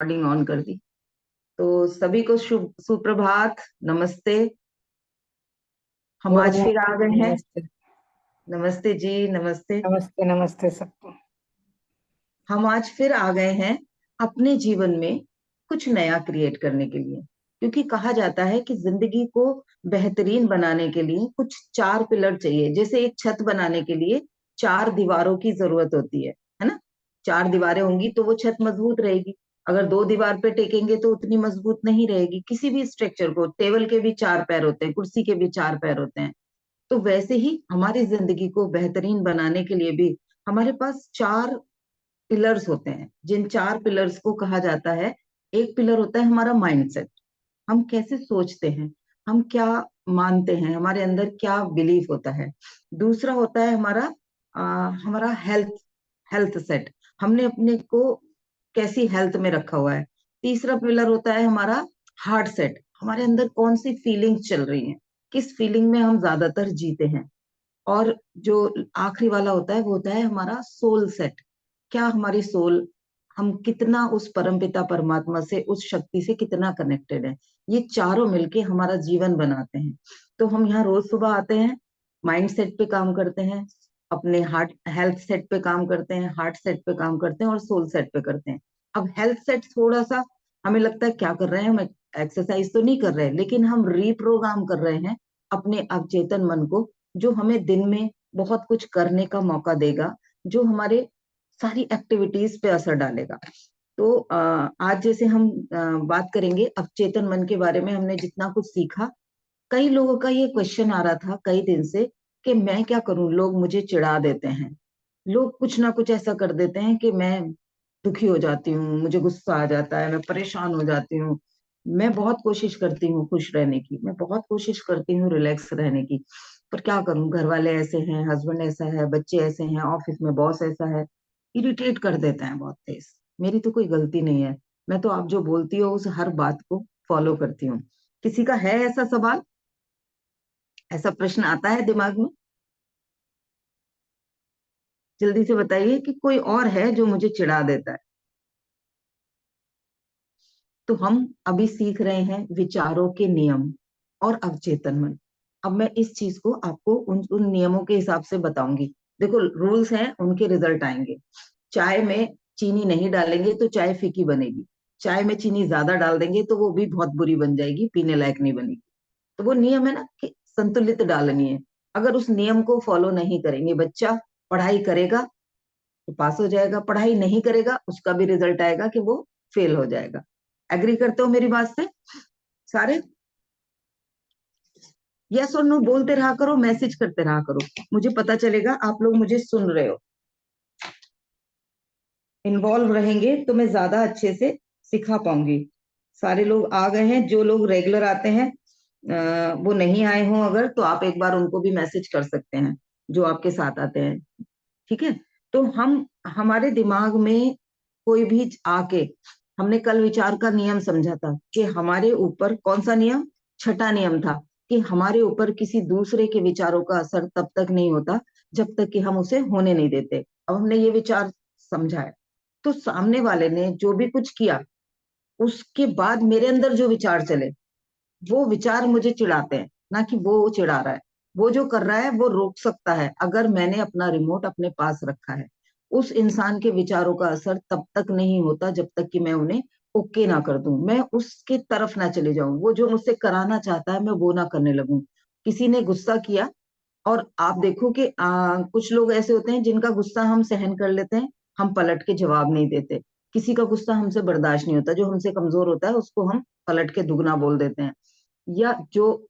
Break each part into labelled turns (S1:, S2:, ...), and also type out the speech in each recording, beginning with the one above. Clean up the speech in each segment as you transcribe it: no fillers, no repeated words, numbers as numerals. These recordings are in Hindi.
S1: रिकॉर्डिंग ऑन कर दी। तो सभी को शुभ सुप्रभात, नमस्ते। हम
S2: गुड
S1: आज फिर आ गए
S2: मॉर्निंग।
S1: हैं।
S2: नमस्ते।
S1: नमस्ते जी, नमस्ते।
S2: नमस्ते नमस्ते सबको।
S1: हम आज फिर आ गए हैं अपने जीवन में कुछ नया क्रिएट करने के लिए, क्योंकि कहा जाता है कि जिंदगी को बेहतरीन बनाने के लिए कुछ चार पिलर चाहिए। जैसे एक छत बनाने के लिए चार दीवारों की जरूरत होती है ना। चार दीवारें होंगी तो वो छत मजबूत रहेगी। अगर दो दीवार पे टेकेंगे तो उतनी मजबूत नहीं रहेगी। किसी भी स्ट्रक्चर को, टेबल के भी चार पैर होते हैं, कुर्सी के भी चार पैर होते हैं। तो वैसे ही हमारी जिंदगी को बेहतरीन बनाने के लिए भी हमारे पास चार पिलर्स होते हैं, जिन चार पिलर्स को कहा जाता है। एक पिलर होता है हमारा माइंडसेट। हम कैसे सोचते हैं, हम क्या मानते हैं, हमारे अंदर क्या बिलीफ होता है। दूसरा होता है हमारा हेल्थ हेल्थ सेट। हमने अपने को कैसी हेल्थ में रखा हुआ है। तीसरा पिलर होता है हमारा हार्ट सेट। हमारे अंदर कौन सी फीलिंग्स चल रही हैं, किस फीलिंग में हम ज्यादातर जीते हैं। और जो आखिरी वाला होता है वो होता है हमारा सोल सेट। क्या हमारी सोल, हम कितना उस परमपिता परमात्मा से, उस शक्ति से कितना कनेक्टेड है। ये चारों मिलके हमारा जीवन बनाते हैं। तो हम यहाँ रोज सुबह आते हैं, माइंड सेट पे काम करते हैं, अपने हार्ट हेल्थ सेट पे काम करते हैं, हार्ट सेट पे काम करते हैं और सोल सेट पे करते हैं। अब हेल्थ सेट थोड़ा सा हमें लगता है क्या कर रहे हैं हम, एक्सरसाइज तो नहीं कर रहे, लेकिन हम रीप्रोग्राम कर रहे हैं अपने अवचेतन मन को, जो हमें दिन में बहुत कुछ करने का मौका देगा, जो हमारे सारी एक्टिविटीज पे असर डालेगा। तो आज जैसे हम बात करेंगे अवचेतन मन के बारे में। हमने जितना कुछ सीखा, कई लोगों का ये क्वेश्चन आ रहा था कई दिन से कि मैं क्या करूं, लोग मुझे चिढ़ा देते हैं, लोग कुछ ना कुछ ऐसा कर देते हैं कि मैं दुखी हो जाती हूँ, मुझे गुस्सा आ जाता है, मैं परेशान हो जाती हूँ। मैं बहुत कोशिश करती हूँ खुश रहने की, मैं बहुत कोशिश करती हूँ रिलैक्स रहने की, पर क्या करूं, घर वाले ऐसे हैं, हस्बैंड ऐसा है, बच्चे ऐसे हैं, ऑफिस में बॉस ऐसा है, इरिटेट कर देते हैं बहुत तेज। मेरी तो कोई गलती नहीं है, मैं तो आप जो बोलती हो उस हर बात को फॉलो करती हूँ। किसी का है ऐसा सवाल, ऐसा प्रश्न आता है दिमाग में? जल्दी से बताइए कि कोई और है जो मुझे चिढ़ा देता है। तो हम अभी सीख रहे हैं विचारों के नियम और अवचेतन मन। अब मैं इस चीज को आपको उन उन नियमों के हिसाब से बताऊंगी। देखो, रूल्स हैं, उनके रिजल्ट आएंगे। चाय में चीनी नहीं डालेंगे तो चाय फीकी बनेगी। चाय में चीनी ज्यादा डाल देंगे तो वो भी बहुत बुरी बन जाएगी, पीने लायक नहीं बनेगी। तो वो नियम है ना कि संतुलित डालनी है। अगर उस नियम को फॉलो नहीं करेंगे, बच्चा पढ़ाई करेगा तो पास हो जाएगा, पढ़ाई नहीं करेगा उसका भी रिजल्ट आएगा कि वो फेल हो जाएगा। एग्री करते हो मेरी बात से सारे? यस और नो बोलते रहा करो, मैसेज करते रहा करो, मुझे पता चलेगा आप लोग मुझे सुन रहे हो। इन्वॉल्व रहेंगे तो मैं ज्यादा अच्छे से सिखा पाऊंगी। सारे लोग आ गए हैं, जो लोग रेगुलर आते हैं वो नहीं आए हों अगर, तो आप एक बार उनको भी मैसेज कर सकते हैं जो आपके साथ आते हैं। ठीक है। तो हम, हमारे दिमाग में कोई भी आके, हमने कल विचार का नियम समझा था कि हमारे ऊपर कौन सा नियम, छठा नियम था कि हमारे ऊपर किसी दूसरे के विचारों का असर तब तक नहीं होता जब तक कि हम उसे होने नहीं देते। अब हमने ये विचार समझा है, तो सामने वाले ने जो भी कुछ किया उसके बाद मेरे अंदर जो विचार चले, वो विचार मुझे चिढ़ाते हैं, ना कि वो चिढ़ा रहा है। वो जो कर रहा है वो रोक सकता है अगर मैंने अपना रिमोट अपने पास रखा है। उस इंसान के विचारों का असर तब तक नहीं होता जब तक कि मैं उन्हें ओके ना कर दूं, मैं उसके तरफ ना चले जाऊं, वो जो मुझसे कराना चाहता है मैं वो ना करने लगूं। किसी ने गुस्सा किया, और आप देखो कि कुछ लोग ऐसे होते हैं जिनका गुस्सा हम सहन कर लेते हैं, हम पलट के जवाब नहीं देते। किसी का गुस्सा हमसे बर्दाश्त नहीं होता, जो हमसे कमजोर होता है उसको हम पलट के दुगना बोल देते हैं। या जो,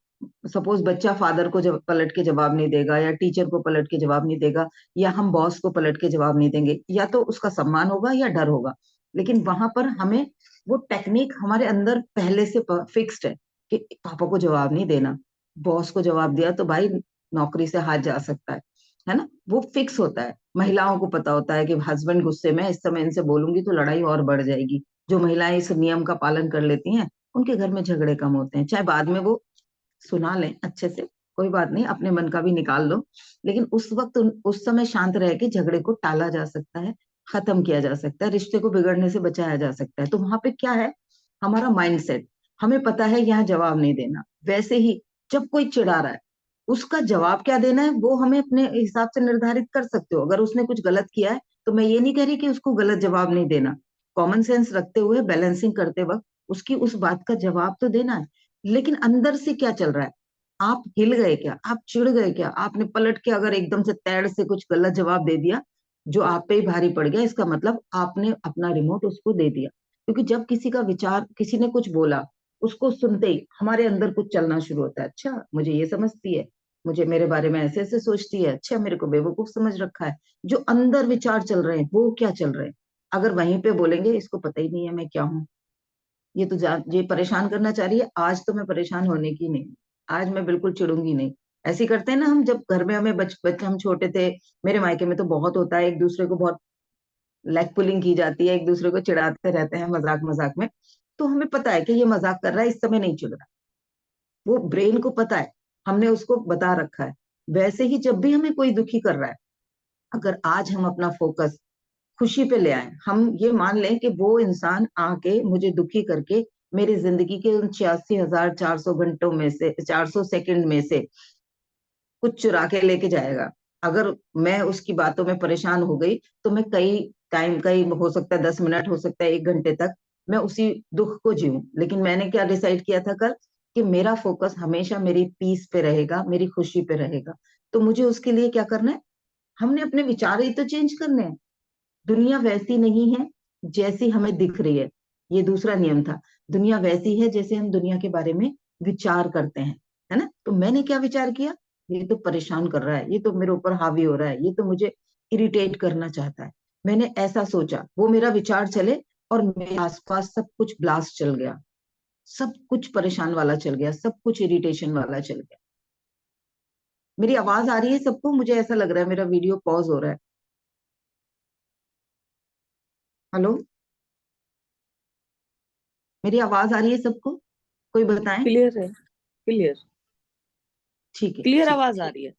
S1: सपोज बच्चा फादर को जब पलट के जवाब नहीं देगा, या टीचर को पलट के जवाब नहीं देगा, या हम बॉस को पलट के जवाब नहीं देंगे, या तो उसका सम्मान होगा या डर होगा। लेकिन वहां पर हमें वो टेक्निक हमारे अंदर पहले से फिक्स्ड है कि पापा को जवाब नहीं देना, बॉस को जवाब दिया तो भाई नौकरी से हाथ जा सकता है ना। वो फिक्स होता है। महिलाओं को पता होता है कि हस्बैंड गुस्से में, इस समय इनसे बोलूंगी तो लड़ाई और बढ़ जाएगी। जो महिलाएं इस नियम का पालन कर लेती हैं उनके घर में झगड़े कम होते हैं, चाहे बाद में वो सुना लें अच्छे से, कोई बात नहीं, अपने मन का भी निकाल लो। लेकिन उस वक्त उस समय शांत रह के झगड़े को टाला जा सकता है, खत्म किया जा सकता है, रिश्ते को बिगड़ने से बचाया जा सकता है। तो वहां पे क्या है, हमारा माइंडसेट। हमें पता है यहाँ जवाब नहीं देना। वैसे ही जब कोई चिढ़ा रहा है, उसका जवाब क्या देना है वो हमें अपने हिसाब से निर्धारित कर सकते हो। अगर उसने कुछ गलत किया है तो मैं ये नहीं कह रही कि उसको गलत जवाब नहीं देना। कॉमन सेंस रखते हुए, बैलेंसिंग करते वक्त उसकी उस बात का जवाब तो देना है। लेकिन अंदर से क्या चल रहा है, आप हिल गए क्या, आप चिढ़ गए क्या, आपने पलट के अगर एकदम से तैड़ से कुछ गलत जवाब दे दिया जो आप पे ही भारी पड़ गया, इसका मतलब आपने अपना रिमोट उसको दे दिया। क्योंकि जब किसी का विचार, किसी ने कुछ बोला, उसको सुनते ही हमारे अंदर कुछ चलना शुरू होता है। अच्छा, मुझे ये समझती है, मुझे मेरे बारे में ऐसे ऐसे सोचती है, अच्छा मेरे को बेवकूफ समझ रखा है। जो अंदर विचार चल रहे हैं वो क्या चल रहे हैं, अगर वहीं पे बोलेंगे इसको पता ही नहीं है मैं क्या हूँ, ये तो ये परेशान करना चाह रही है, आज तो मैं परेशान होने की नहीं, आज मैं बिल्कुल चिढ़ूंगी नहीं। ऐसे ही करते हैं ना हम, जब घर में हमें बच्चे हम छोटे थे, मेरे मायके में तो बहुत होता है, एक दूसरे को बहुत लेग पुलिंग की जाती है, एक दूसरे को चिढ़ाते रहते हैं मजाक मजाक में। तो हमें पता है कि ये मजाक कर रहा है, इस समय नहीं चिढ़ रहा, वो ब्रेन को पता है, हमने उसको बता रखा है। वैसे ही जब भी हमें कोई दुखी कर रहा है, अगर आज हम अपना फोकस खुशी पे ले आए, हम ये मान लें कि वो इंसान आके मुझे दुखी करके मेरी जिंदगी के उन 86,400 घंटों में से, 400 सेकंड में से कुछ चुरा के लेके जाएगा। अगर मैं उसकी बातों में परेशान हो गई तो मैं कई टाइम, कई हो सकता है 10 मिनट, हो सकता है 1 घंटे तक मैं उसी दुख को जीऊं। लेकिन मैंने क्या डिसाइड किया था कल, कि मेरा फोकस हमेशा मेरी पीस पे रहेगा, मेरी खुशी पे रहेगा। तो मुझे उसके लिए क्या करना है, हमने अपने विचार ही तो चेंज करने हैं। दुनिया वैसी नहीं है जैसी हमें दिख रही है, ये दूसरा नियम था। दुनिया वैसी है जैसे हम दुनिया के बारे में विचार करते हैं, है ना। तो मैंने क्या विचार किया, ये तो परेशान कर रहा है, ये तो मेरे ऊपर हावी हो रहा है, ये तो मुझे इरिटेट करना चाहता है। मैंने ऐसा सोचा, वो मेरा विचार चले, और मेरे आसपास सब कुछ ब्लास्ट चल गया, सब कुछ परेशान वाला चल गया, सब कुछ इरिटेशन वाला चल गया। मेरी आवाज आ रही है सबको? मुझे ऐसा लग रहा है मेरा वीडियो पॉज हो रहा है। हेलो, मेरी आवाज आ रही है सबको? कोई बताएं।
S2: क्लियर है। क्लियर।
S1: ठीक है,
S2: क्लियर
S1: ठीक
S2: आवाज आ
S1: ठीक
S2: रही है।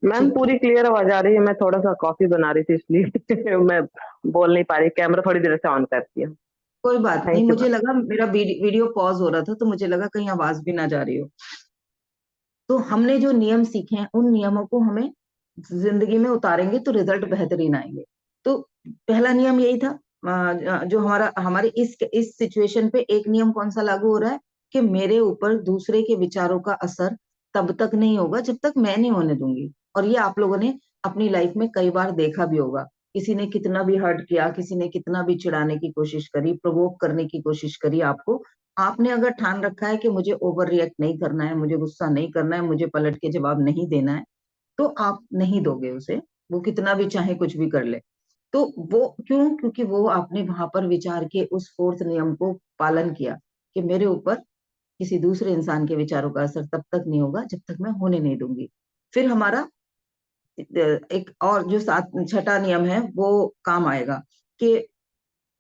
S3: मैम
S1: ठीक
S3: पूरी
S1: ठीक।
S3: क्लियर आवाज आ रही है। मैं थोड़ा सा कॉफी बना रही थी इसलिए मैं बोल नहीं पा रही। कैमरा थोड़ी देर से ऑन करती हूँ।
S1: कोई बात नहीं,
S3: थैंक यू
S1: मुझे
S3: मैम।
S1: लगा मेरा वीडियो पॉज हो रहा था तो मुझे लगा कहीं आवाज भी ना जा रही हो। तो हमने जो नियम सीखे हैं उन नियमों को हमें जिंदगी में उतारेंगे तो रिजल्ट बेहतरीन आएंगे। तो पहला नियम यही था। जो हमारा हमारे इस सिचुएशन पे एक नियम कौन सा लागू हो रहा है, कि मेरे ऊपर दूसरे के विचारों का असर तब तक नहीं होगा जब तक मैं नहीं होने दूंगी। और ये आप लोगों ने अपनी लाइफ में कई बार देखा भी होगा, किसी ने कितना भी हर्ट किया, किसी ने कितना भी चिढ़ाने की कोशिश करी, प्रोवोक करने की कोशिश करी आपको, आपने अगर ठान रखा है कि मुझे ओवर रिएक्ट नहीं करना है, मुझे गुस्सा नहीं करना है, मुझे पलट के जवाब नहीं देना है, तो आप नहीं दोगे उसे, वो कितना भी चाहे कुछ भी कर ले। तो वो क्यों, क्योंकि वो आपने वहां पर विचार के उस फोर्थ नियम को पालन किया, कि मेरे ऊपर किसी दूसरे इंसान के विचारों का असर तब तक नहीं होगा जब तक मैं होने नहीं दूंगी। फिर हमारा एक और जो सात छठा नियम है वो काम आएगा, कि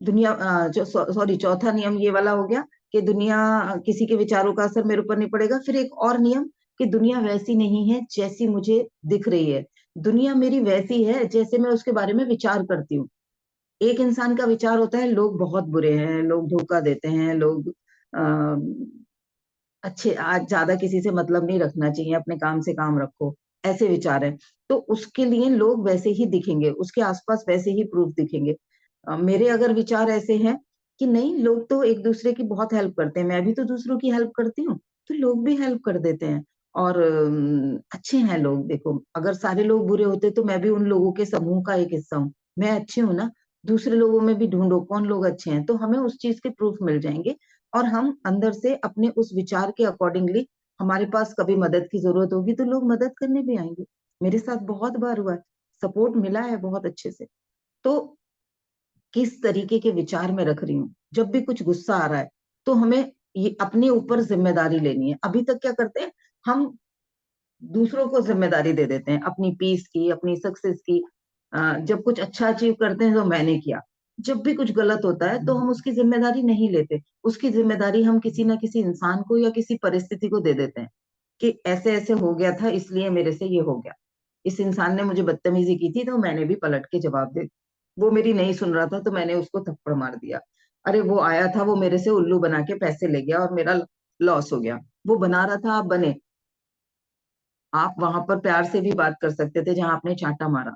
S1: दुनिया जो सॉरी चौथा नियम ये वाला हो गया, कि दुनिया, किसी के विचारों का असर मेरे ऊपर नहीं पड़ेगा। फिर एक और नियम, कि दुनिया वैसी नहीं है जैसी मुझे दिख रही है, दुनिया मेरी वैसी है जैसे मैं उसके बारे में विचार करती हूँ। एक इंसान का विचार होता है लोग बहुत बुरे हैं, लोग धोखा देते हैं, लोग अच्छे, आज ज्यादा किसी से मतलब नहीं रखना चाहिए, अपने काम से काम रखो, ऐसे विचार है। तो उसके लिए लोग वैसे ही दिखेंगे, उसके आसपास वैसे ही प्रूफ दिखेंगे। मेरे अगर विचार ऐसे हैं कि नहीं, लोग तो एक दूसरे की बहुत हेल्प करते हैं, मैं भी तो दूसरों की हेल्प करती हूँ, तो लोग भी हेल्प कर देते हैं। और अच्छे हैं लोग। देखो, अगर सारे लोग बुरे होते तो मैं भी उन लोगों के समूह का एक हिस्सा हूँ, मैं अच्छी हूँ ना। दूसरे लोगों में भी ढूंढो कौन लोग अच्छे हैं, तो हमें उस चीज के प्रूफ मिल जाएंगे। और हम अंदर से अपने उस विचार के अकॉर्डिंगली, हमारे पास कभी मदद की जरूरत होगी तो लोग मदद करने भी आएंगे। मेरे साथ बहुत बार हुआ है, सपोर्ट मिला है बहुत अच्छे से। तो किस तरीके के विचार में रख रही हूँ, जब भी कुछ गुस्सा आ रहा है तो हमें ये अपने ऊपर जिम्मेदारी लेनी है। अभी तक क्या करते हैं हम, दूसरों को जिम्मेदारी दे देते हैं अपनी पीस की, अपनी सक्सेस की। जब कुछ अच्छा अचीव करते हैं तो मैंने किया, जब भी कुछ गलत होता है तो हम उसकी जिम्मेदारी नहीं लेते, उसकी जिम्मेदारी हम किसी ना किसी इंसान को या किसी परिस्थिति को दे देते हैं, कि ऐसे ऐसे हो गया था इसलिए मेरे से ये हो गया, इस इंसान ने मुझे बदतमीजी की थी तो मैंने भी पलट के जवाब दे वो मेरी नहीं सुन रहा था तो मैंने उसको थप्पड़ मार दिया। अरे वो आया था, वो मेरे से उल्लू बना के पैसे ले गया और मेरा लॉस हो गया। वो बना रहा था, आप बने। आप वहां पर प्यार से भी बात कर सकते थे जहां आपने चांटा मारा।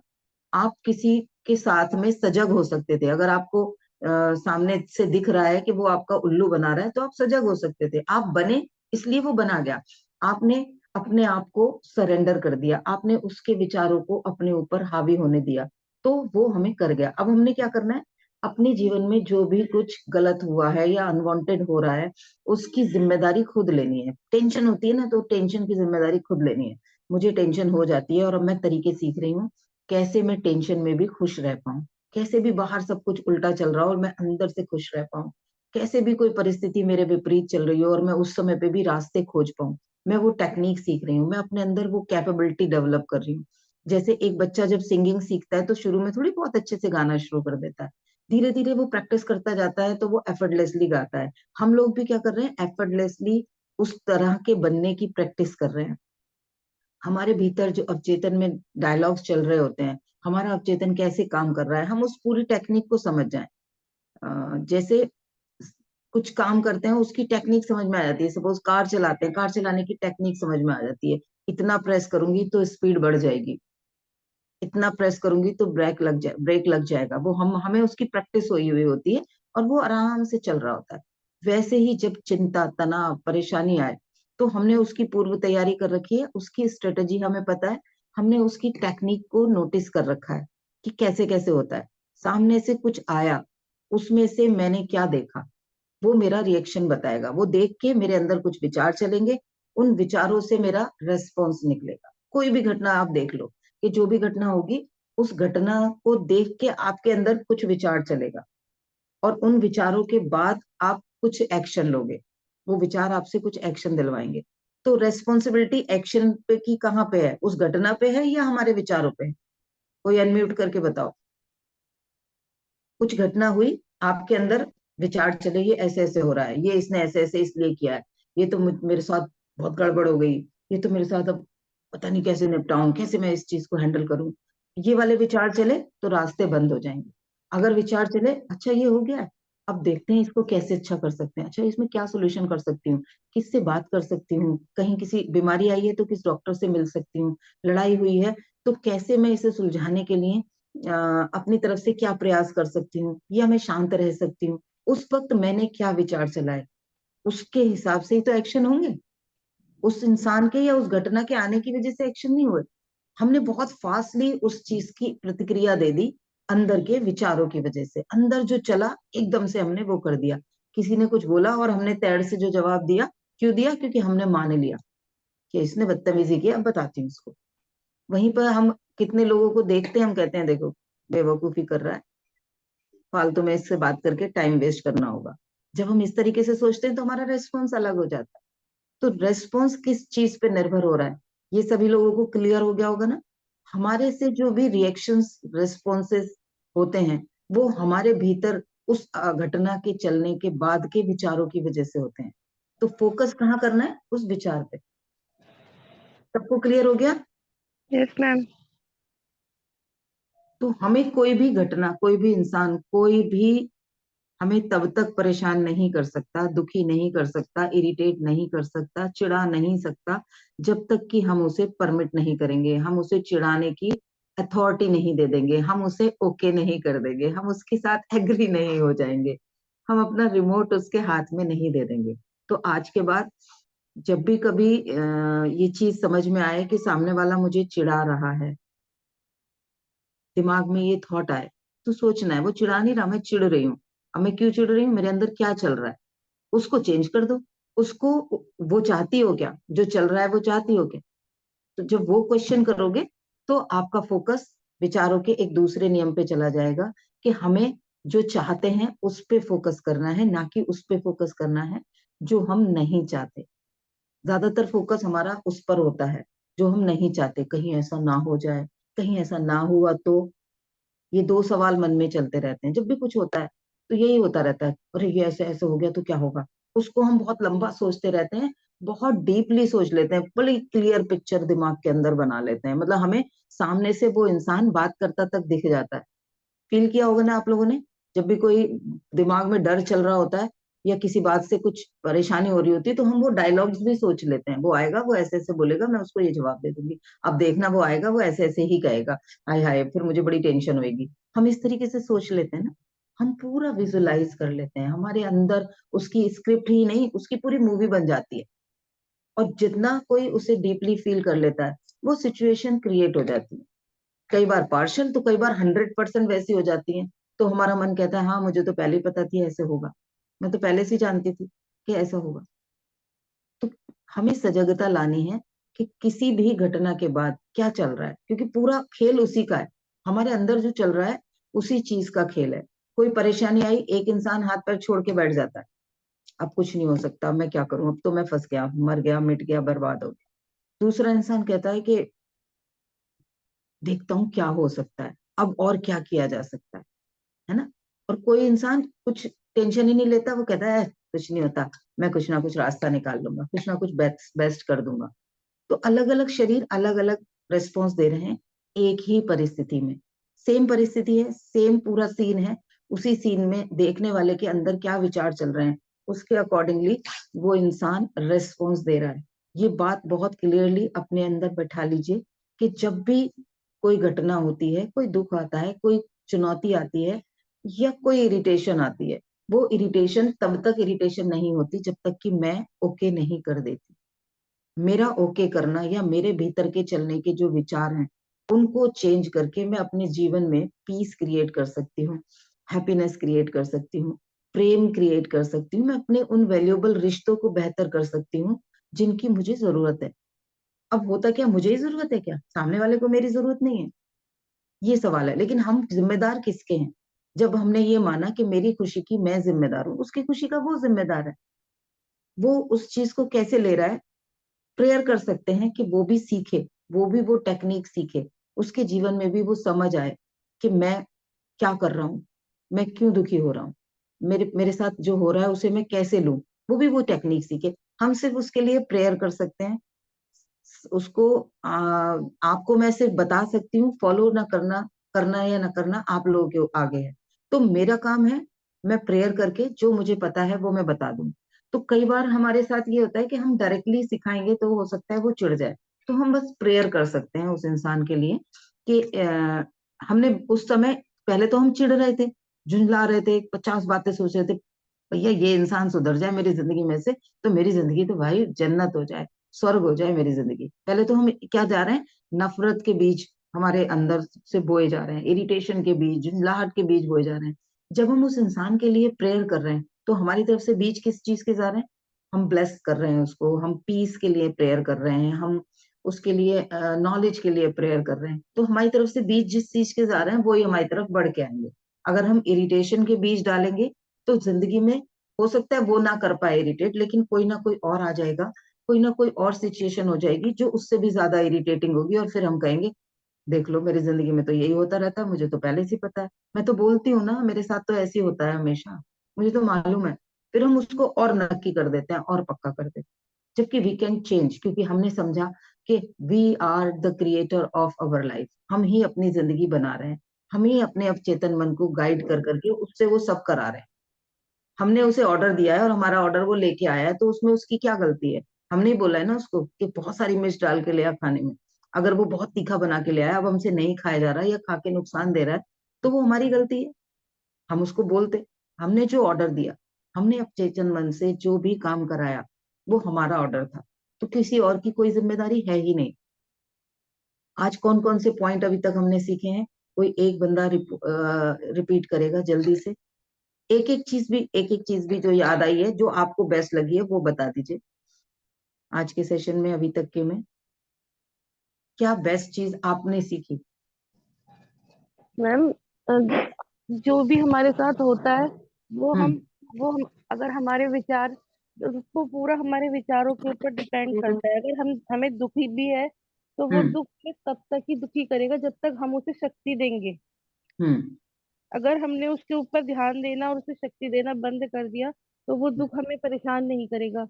S1: आप किसी के साथ में सजग हो सकते थे। अगर आपको सामने से दिख रहा है कि वो आपका उल्लू बना रहा है तो आप सजग हो सकते थे। आप बने, इसलिए वो बना गया। आपने अपने आप को सरेंडर कर दिया, आपने उसके विचारों को अपने ऊपर हावी होने दिया, तो वो हमें कर गया। अब हमने क्या करना है, अपने जीवन में जो भी कुछ गलत हुआ है या अनवांटेड हो रहा है, उसकी जिम्मेदारी खुद लेनी है। टेंशन होती है ना, तो टेंशन की जिम्मेदारी खुद लेनी है। मुझे टेंशन हो जाती है और अब मैं तरीके सीख रही हूँ कैसे मैं टेंशन में भी खुश रह पाऊं, कैसे भी बाहर सब कुछ उल्टा चल रहा हो और मैं अंदर से खुश रह पाऊं, कैसे भी कोई परिस्थिति मेरे विपरीत चल रही हो और मैं उस समय पे भी रास्ते खोज पाऊं। मैं वो टेक्निक सीख रही हूँ, मैं अपने अंदर वो कैपेबिलिटी डेवलप कर रही हूँ। जैसे एक बच्चा जब सिंगिंग सीखता है तो शुरू में थोड़ी बहुत अच्छे से गाना शुरू कर देता है, धीरे धीरे वो प्रैक्टिस करता जाता है तो वो एफर्टलेसली गाता है। हम लोग भी क्या कर रहे हैं, एफर्टलेसली उस तरह के बनने की प्रैक्टिस कर रहे हैं। हमारे भीतर जो अवचेतन में डायलॉग्स चल रहे होते हैं, हमारा अवचेतन कैसे काम कर रहा है, हम उस पूरी टेक्निक को समझ जाएं। जैसे कुछ काम करते हैं उसकी टेक्निक समझ में आ जाती है। सपोज कार चलाते हैं, कार चलाने की टेक्निक समझ में आ जाती है। इतना प्रेस करूंगी तो स्पीड बढ़ जाएगी, इतना प्रेस करूंगी तो ब्रेक लग जाएगा। वो हम हमें उसकी प्रैक्टिस हुई हुई होती है और वो आराम से चल रहा होता है। वैसे ही जब चिंता, तनाव, परेशानी आए तो हमने उसकी पूर्व तैयारी कर रखी है, उसकी स्ट्रेटेजी हमें पता है, हमने उसकी टेक्निक को नोटिस कर रखा है कि कैसे कैसे होता है। सामने से कुछ आया, उसमें से मैंने क्या देखा, वो मेरा रिएक्शन बताएगा। वो देख के मेरे अंदर कुछ विचार चलेंगे, उन विचारों से मेरा रेस्पॉन्स निकलेगा। कोई भी घटना आप देख लो, कि जो भी घटना होगी, उस घटना को देख के आपके अंदर कुछ विचार चलेगा और उन विचारों के बाद आप कुछ एक्शन लोगे। वो विचार आपसे कुछ एक्शन दिलवाएंगे। तो रेस्पॉन्सिबिलिटी एक्शन पे की कहाँ पे है, उस घटना पे है या हमारे विचारों पे है? कोई अनम्यूट करके बताओ। कुछ घटना हुई, आपके अंदर विचार चले, ये ऐसे ऐसे हो रहा है, ये इसने ऐसे ऐसे इसलिए किया है, ये तो मेरे साथ बहुत गड़बड़ हो गई, ये तो मेरे साथ अब पता नहीं कैसे निपटाऊं, कैसे मैं इस चीज को हैंडल करूं। ये वाले विचार चले तो रास्ते बंद हो जाएंगे। अगर विचार चले, अच्छा ये हो गया है, अब देखते हैं इसको कैसे अच्छा कर सकते हैं, अच्छा इसमें क्या सोल्यूशन कर सकती हूँ, किससे बात कर सकती हूँ, कहीं किसी बीमारी आई है तो किस डॉक्टर से मिल सकती हूँ, लड़ाई हुई है तो कैसे मैं इसे सुलझाने के लिए अपनी तरफ से क्या प्रयास कर सकती हूँ, या मैं शांत रह सकती हूँ। उस वक्त मैंने क्या विचार चलाए, उसके हिसाब से ही तो एक्शन होंगे। उस इंसान के या उस घटना के आने की वजह से एक्शन नहीं हुए। हमने बहुत फास्टली उस चीज की प्रतिक्रिया दे दी, अंदर के विचारों की वजह से। अंदर जो चला एकदम से हमने वो कर दिया। किसी ने कुछ बोला और हमने तैर से जो जवाब दिया, क्यों दिया, क्योंकि हमने मान लिया कि इसने बदतमीजी की, अब बताती हूँ उसको। वहीं पर हम कितने लोगों को देखते हैं, हम कहते हैं देखो बेवकूफी कर रहा है, फालतू में इससे बात करके टाइम वेस्ट करना होगा। जब हम इस तरीके से सोचते हैं तो हमारा रेस्पॉन्स अलग हो जाता है। तो रेस्पॉन्स किस चीज पे निर्भर हो रहा है, ये सभी लोगों को क्लियर हो गया होगा ना। हमारे से जो भी रिएक्शंस, रेस्पॉन्सेस होते हैं, वो हमारे भीतर उस घटना के चलने के बाद के विचारों की वजह से होते हैं। तो फोकस कहाँ करना है, उस विचार पे। सबको क्लियर हो गया?
S3: Yes ma'am.
S1: तो हमें कोई भी घटना, कोई भी इंसान, कोई भी हमें तब तक परेशान नहीं कर सकता, दुखी नहीं कर सकता, इरिटेट नहीं कर सकता, चिढ़ा नहीं सकता, जब तक कि हम उसे परमिट नहीं करेंगे, हम उसे चिढ़ाने की अथॉरिटी नहीं दे देंगे, हम उसे ओके नहीं कर देंगे, हम उसके साथ एग्री नहीं हो जाएंगे, हम अपना रिमोट उसके हाथ में नहीं दे देंगे। तो आज के बाद जब भी कभी ये चीज समझ में आए कि सामने वाला मुझे चिढ़ा रहा है, दिमाग में ये थॉट आए, तो सोचना है वो चिढ़ा नहीं रहा, मैं चिढ़ रही हूँ। अब मैं क्यों चिढ़ रही हूँ, मेरे अंदर क्या चल रहा है, उसको चेंज कर दो। उसको, वो चाहती हो क्या, जो चल रहा है वो चाहती हो क्या? तो जब वो क्वेश्चन करोगे तो आपका फोकस विचारों के एक दूसरे नियम पे चला जाएगा कि हमें जो चाहते हैं उस पे फोकस करना है, ना कि उस पे फोकस करना है जो हम नहीं चाहते। ज्यादातर फोकस हमारा उस पर होता है जो हम नहीं चाहते, कहीं ऐसा ना हो जाए, कहीं ऐसा ना हुआ तो। ये दो सवाल मन में चलते रहते हैं जब भी कुछ होता है, तो यही होता रहता है, अरे ये ऐसे ऐसे हो गया तो क्या होगा। उसको हम बहुत लंबा सोचते रहते हैं, बहुत डीपली सोच लेते हैं, बड़ी क्लियर पिक्चर दिमाग के अंदर बना लेते हैं। मतलब हमें सामने से वो इंसान बात करता तक दिख जाता है, फील किया होगा ना आप लोगों ने, जब भी कोई दिमाग में डर चल रहा होता है या किसी बात से कुछ परेशानी हो रही होती है, तो हम वो डायलॉग्स भी सोच लेते हैं, वो आएगा वो ऐसे ऐसे बोलेगा, मैं उसको ये जवाब दे दूंगी, अब देखना वो आएगा वो ऐसे ऐसे ही कहेगा, हाय हाय फिर मुझे बड़ी टेंशन होगी। हम इस तरीके से सोच लेते हैं ना, हम पूरा विजुलाइज कर लेते हैं, हमारे अंदर उसकी स्क्रिप्ट ही नहीं, उसकी पूरी मूवी बन जाती है। और जितना कोई उसे डीपली फील कर लेता है, वो सिचुएशन क्रिएट हो जाती है, कई बार पार्शल तो कई बार 100% वैसी हो जाती है। तो हमारा मन कहता है हाँ मुझे तो पहले ही पता थी ऐसे होगा, मैं तो पहले से ही जानती थी कि ऐसा होगा। तो हमें सजगता लानी है कि किसी भी घटना के बाद क्या चल रहा है, क्योंकि पूरा खेल उसी का है, हमारे अंदर जो चल रहा है उसी चीज का खेल है। कोई परेशानी आई, एक इंसान हाथ पैर छोड़ के बैठ जाता है, अब कुछ नहीं हो सकता, मैं क्या करूं, अब तो मैं फंस गया, मर गया, मिट गया, बर्बाद हो गया। दूसरा इंसान कहता है कि देखता हूँ क्या हो सकता है, अब और क्या किया जा सकता है ना। और कोई इंसान कुछ टेंशन ही नहीं लेता, वो कहता है कुछ नहीं होता, मैं कुछ ना कुछ रास्ता निकाल लूंगा, कुछ ना कुछ बेस्ट बेस्ट कर दूंगा। तो अलग अलग शरीर अलग अलग रिस्पॉन्स दे रहे हैं एक ही परिस्थिति में। सेम परिस्थिति है, सेम पूरा सीन है, उसी सीन में देखने वाले के अंदर क्या विचार चल रहे हैं, उसके अकॉर्डिंगली वो इंसान रिस्पॉन्स दे रहा है। ये बात बहुत क्लियरली अपने अंदर बैठा लीजिए कि जब भी कोई घटना होती है, कोई दुख आता है, कोई चुनौती आती है या कोई इरिटेशन आती है, वो इरिटेशन तब तक इरिटेशन नहीं होती जब तक कि मैं ओके नहीं कर देती। मेरा ओके करना या मेरे भीतर के चलने के जो विचार हैं उनको चेंज करके मैं अपने जीवन में पीस क्रिएट कर सकती हूँ, हैप्पीनेस क्रिएट कर सकती हूँ, प्रेम क्रिएट कर सकती हूँ, मैं अपने उन वैल्यूएबल रिश्तों को बेहतर कर सकती हूँ जिनकी मुझे जरूरत है। अब होता क्या, मुझे ही जरूरत है क्या, सामने वाले को मेरी जरूरत नहीं है, ये सवाल है। लेकिन हम जिम्मेदार किसके हैं, जब हमने ये माना कि मेरी खुशी की मैं जिम्मेदार हूँ, उसकी खुशी का वो जिम्मेदार है। वो उस चीज को कैसे ले रहा है, प्रेयर कर सकते हैं कि वो भी सीखे, वो भी वो टेक्निक सीखे, उसके जीवन में भी वो समझ आए कि मैं क्या कर रहा हूँ, मैं क्यों दुखी हो रहा हूँ, मेरे मेरे साथ जो हो रहा है उसे मैं कैसे लूं, वो भी वो टेक्निक सीखे। हम सिर्फ उसके लिए प्रेयर कर सकते हैं, उसको आपको मैं सिर्फ बता सकती हूँ, फॉलो ना करना, करना या ना करना आप लोगों के आगे है। तो मेरा काम है मैं प्रेयर करके जो मुझे पता है वो मैं बता दूं। तो कई बार हमारे साथ ये होता है कि हम डायरेक्टली सिखाएंगे तो हो सकता है वो चिढ़ जाए, तो हम बस प्रेयर कर सकते हैं उस इंसान के लिए कि हमने उस समय, पहले तो हम चिढ़ रहे थे, झुंझला रहे थे, 50 बातें सोच रहे थे, भैया ये इंसान सुधर जाए मेरी जिंदगी में से तो मेरी जिंदगी तो भाई जन्नत हो जाए, स्वर्ग हो जाए मेरी जिंदगी। पहले तो हम क्या जा रहे हैं, नफरत के बीज हमारे अंदर से बोए जा रहे हैं, इरिटेशन के बीज, झुंझलाहट के बीज बोए जा रहे हैं। जब हम उस इंसान के लिए प्रेयर कर रहे हैं तो हमारी तरफ से बीज किस चीज के जा रहे हैं, हम ब्लेस कर रहे हैं उसको, हम पीस के लिए प्रेयर कर रहे हैं, हम उसके लिए नॉलेज के लिए प्रेयर कर रहे हैं। तो हमारी तरफ से बीज जिस चीज के जा रहे हैं वो ही हमारी तरफ बढ़ के आएंगे। अगर हम इरिटेशन के बीज डालेंगे तो जिंदगी में हो सकता है वो ना कर पाए इरिटेट, लेकिन कोई ना कोई और आ जाएगा, कोई ना कोई और सिचुएशन हो जाएगी जो उससे भी ज्यादा इरिटेटिंग होगी, और फिर हम कहेंगे देख लो मेरी जिंदगी में तो यही होता रहता है, मुझे तो पहले से ही पता है, मैं तो बोलती हूँ ना मेरे साथ तो ऐसे ही होता है हमेशा, मुझे तो मालूम है। फिर हम उसको और नक्की कर देते हैं और पक्का कर देते हैं, जबकि वी कैन चेंज, क्योंकि हमने समझा कि we are the creator of our life, हम ही अपनी जिंदगी बना रहे हैं, हम ही अपने अवचेतन मन को गाइड कर करके उससे वो सब करा रहे हैं। हमने उसे ऑर्डर दिया है और हमारा ऑर्डर वो लेके आया है, तो उसमें उसकी क्या गलती है, हमने ही बोला है ना उसको कि बहुत सारी मिर्च डाल के ले आ खाने में, अगर वो बहुत तीखा बना के ले आया, अब हमसे नहीं खाया जा रहा है या खा के नुकसान दे रहा है, तो वो हमारी गलती है, हम उसको बोलते। हमने जो ऑर्डर दिया, हमने अवचेतन मन से जो भी काम कराया, वो हमारा ऑर्डर था, तो किसी और की कोई जिम्मेदारी है ही नहीं। आज कौन कौन से पॉइंट अभी तक हमने सीखे हैं, कोई एक बंदा रिपीट करेगा जल्दी से, एक एक चीज भी जो याद आई है जो आपको बेस्ट लगी है वो बता दीजिए। आज के सेशन में अभी तक के में क्या बेस्ट चीज आपने सीखी।
S3: मैम, जो भी हमारे साथ होता है वो
S1: हम्म।
S3: हम वो हम अगर हमारे विचार, उसको पूरा हमारे विचारों के ऊपर डिपेंड करता है। अगर हम हमें दुखी भी है तो वो
S1: हम्म।
S3: दुख हमें तब तक ही दुखी करेगा जब तक हम उसे शक्ति देंगे।
S1: हम्म।
S3: अगर हमने उसके ऊपर ध्यान देना और उसे शक्ति देना बंद कर दिया तो वो दुख हमें परेशान नहीं करेगा।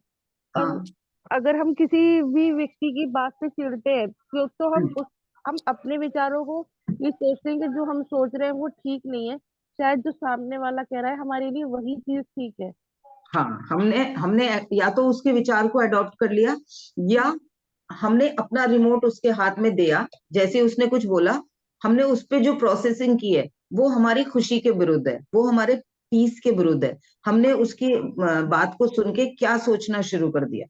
S3: और
S1: हाँ।
S3: अगर हम किसी भी व्यक्ति की बात से चिढ़ते हैं, क्यों तो
S1: हम्म।
S3: हम अपने विचारों को ये सोचते हैं कि जो हम सोच रहे हैं वो ठीक नहीं है, शायद जो सामने वाला कह रहा है हमारे लिए वही चीज ठीक है।
S1: हाँ, हमने हमने या तो उसके विचार को अडॉप्ट कर लिया, या हमने अपना रिमोट उसके हाथ में दिया, जैसे उसने कुछ बोला, हमने उस पे जो प्रोसेसिंग की है वो हमारी खुशी के विरुद्ध है, वो हमारे पीस के विरुद्ध है। हमने उसकी बात को सुन के क्या सोचना शुरू कर दिया।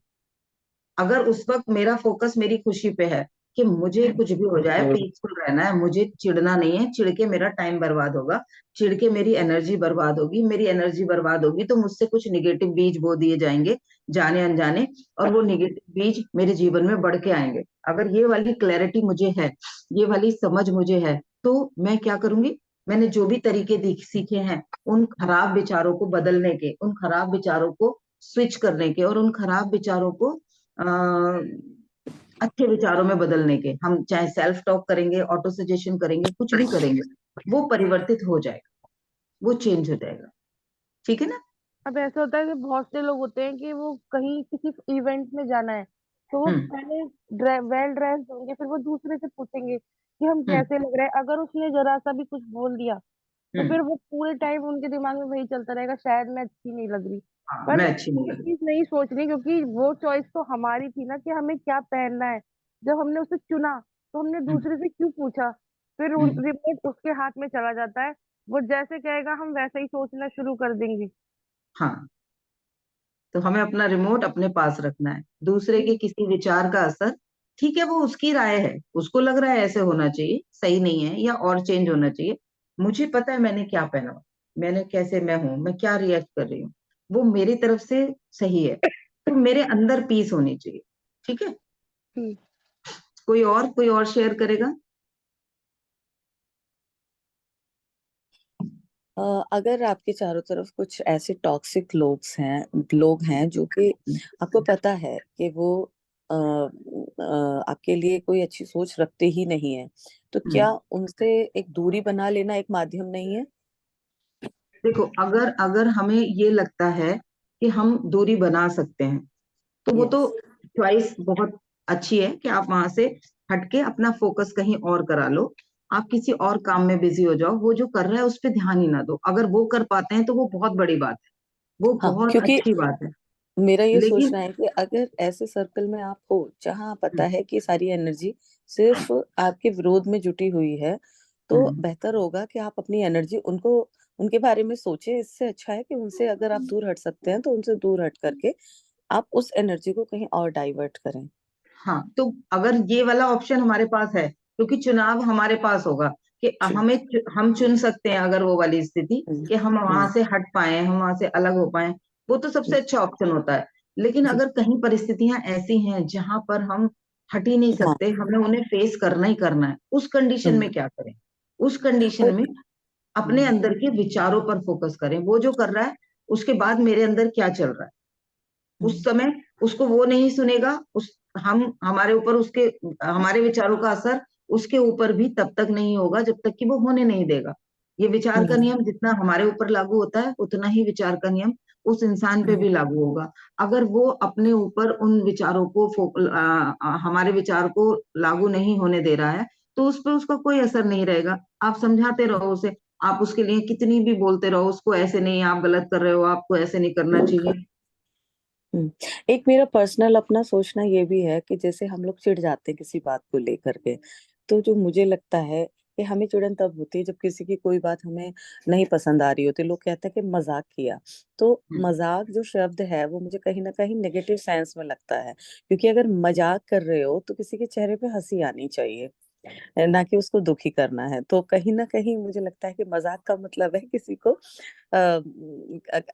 S1: अगर उस वक्त मेरा फोकस मेरी खुशी पे है कि मुझे कुछ भी हो जाए पीसफुल रहना है, मुझे चिढ़ना नहीं है, चिढ़ के मेरा टाइम बर्बाद होगा, चिढ़ के मेरी एनर्जी बर्बाद होगी, मेरी एनर्जी बर्बाद होगी तो मुझसे कुछ निगेटिव बीज बो दिए जाएंगे जाने अनजाने, और वो निगेटिव बीज मेरे जीवन में बढ़ के आएंगे। अगर ये वाली क्लैरिटी मुझे है, ये वाली समझ मुझे है, तो मैं क्या करूंगी, मैंने जो भी तरीके सीखे हैं उन खराब विचारों को बदलने के, उन खराब विचारों को स्विच करने के, और उन खराब विचारों को अच्छे विचारों में बदलने के, हम चाहे सेल्फ टॉक करेंगे, ऑटो सजेशन करेंगे, कुछ भी करेंगे, वो परिवर्तित हो जाएगा, वो चेंज हो जाएगा। ठीक है ना?
S3: अब ऐसा होता है कि बहुत से लोग होते हैं कि वो कहीं किसी इवेंट में जाना है, तो वो
S1: हम्म।
S3: पहले वेल ड्रेस्ड होंगे, फिर वो दूसरे से पूछेंगे कि हम
S1: हम्म।
S3: कैसे लग रहे हैं। अगर उसने जरा सा भी कुछ बोल दिया तो
S1: हम्म।
S3: फिर वो पूरे टाइम उनके दिमाग में वही चलता रहेगा, शायद मैं अच्छी नहीं लग रही।
S1: हाँ,
S3: पर
S1: मैं अच्छी नहीं
S3: वो
S1: लगी।
S3: चीज नहीं सोचनी, क्योंकि वो चॉइस तो हमारी थी ना कि हमें क्या पहनना है। जब हमने उसे चुना तो हमने
S1: हम्म।
S3: दूसरे से क्यों पूछा? फिर
S1: हम्म।
S3: रिमोट उसके हाथ में चला जाता है, वो जैसे कहेगा हम वैसे ही सोचना शुरू कर देंगे।
S1: हाँ, तो हमें अपना रिमोट अपने पास रखना है। दूसरे के किसी विचार का असर, ठीक है, वो उसकी राय है, उसको लग रहा है ऐसे होना चाहिए, सही नहीं है, या और चेंज होना चाहिए। मुझे पता है मैंने क्या पहना हुआ, मैंने कैसे मैं हूं, मैं क्या रिएक्ट कर रही हूँ, वो मेरी तरफ से सही है, तो मेरे अंदर पीस होनी चाहिए। ठीक है?
S3: हम्म।
S1: कोई और शेयर करेगा?
S2: अगर आपके चारों तरफ कुछ ऐसे टॉक्सिक लोग हैं जो कि आपको पता है कि वो आपके लिए कोई अच्छी सोच रखते ही नहीं है, तो क्या
S1: हम्म।
S2: उनसे एक दूरी बना लेना एक माध्यम नहीं है?
S1: देखो, अगर अगर हमें ये लगता है कि हम दूरी बना सकते हैं, तो वो तो
S2: यस।
S1: चॉइस बहुत अच्छी है कि आप वहां से हटके अपना फोकस कहीं और करा लो, आप किसी और काम में बिजी हो जाओ, वो जो कर रहा है उस पर ध्यान ही ना दो। अगर वो कर पाते हैं तो वो बहुत बड़ी बात है, वो
S2: हाँ,
S1: बहुत
S2: क्योंकि
S1: अच्छी बात है।
S2: मेरा ये
S1: लेकिन
S2: सोचना है कि अगर ऐसे सर्कल में आप हो जहां पता
S1: हम्म।
S2: है कि सारी एनर्जी सिर्फ आपके विरोध में जुटी हुई है, तो
S1: हम्म।
S2: बेहतर होगा कि आप अपनी एनर्जी उनको उनके बारे में सोचें। इससे अच्छा है कि उनसे अगर आप दूर हट सकते हैं तो उनसे दूर हट करके आप उस एनर्जी को कहीं और डाइवर्ट करें।
S1: हाँ, तो अगर ये वाला ऑप्शन हमारे पास है, क्योंकि चुनाव हमारे पास होगा कि
S2: जी।
S1: हम चुन सकते हैं, अगर वो वाली स्थिति
S2: हम्म।
S1: कि हम वहां
S2: हम्म।
S1: से हट पाए, हम वहां से अलग हो पाए, वो तो सबसे अच्छा ऑप्शन होता है। लेकिन
S2: जी।
S1: अगर कहीं परिस्थितियां ऐसी हैं जहां पर हम हट ही नहीं
S2: हाँ।
S1: सकते, हमें उन्हें फेस करना ही करना है, उस कंडीशन
S2: हम्म।
S1: में क्या करें? उस कंडीशन
S2: और
S1: में अपने
S2: हम्म।
S1: अंदर के विचारों पर फोकस करें, वो जो कर रहा है उसके बाद मेरे अंदर क्या चल रहा है। उस
S2: हम्म।
S1: समय उसको वो नहीं सुनेगा, उस हम हमारे ऊपर उसके हमारे विचारों का असर उसके ऊपर भी तब तक नहीं होगा जब तक कि वो होने नहीं देगा। ये विचार का
S2: हम्म।
S1: नियम जितना हमारे ऊपर लागू होता है, उतना ही विचार का नियम उस इंसान पे
S2: हम्म।
S1: भी लागू होगा। अगर वो अपने ऊपर उन विचारों को हमारे विचार को लागू नहीं होने दे रहा है, तो उस पर उसका कोई असर नहीं रहेगा। आप समझाते रहो उसे, आप उसके लिए कितनी भी बोलते रहो, उसको ऐसे नहीं, आप गलत कर रहे हो, आपको ऐसे नहीं करना चाहिए।
S2: हम्म। एक मेरा पर्सनल अपना सोचना ये भी है कि जैसे हम लोग चिढ़ जाते हैं किसी बात को लेकर के, तो जो मुझे लगता है कि हमें चिड़न तब होती है जब किसी की कोई बात हमें नहीं पसंद आ रही होती। लोग कहते हैं कि मजाक किया, तो
S1: हम्म।
S2: मजाक जो शब्द है वो मुझे कहीं ना कहीं नेगेटिव सेंस में लगता है। क्योंकि अगर मजाक कर रहे हो तो किसी के चेहरे पे हंसी आनी चाहिए, ना कि उसको दुखी करना है। तो कहीं ना कहीं मुझे लगता है कि मजाक का मतलब है किसी को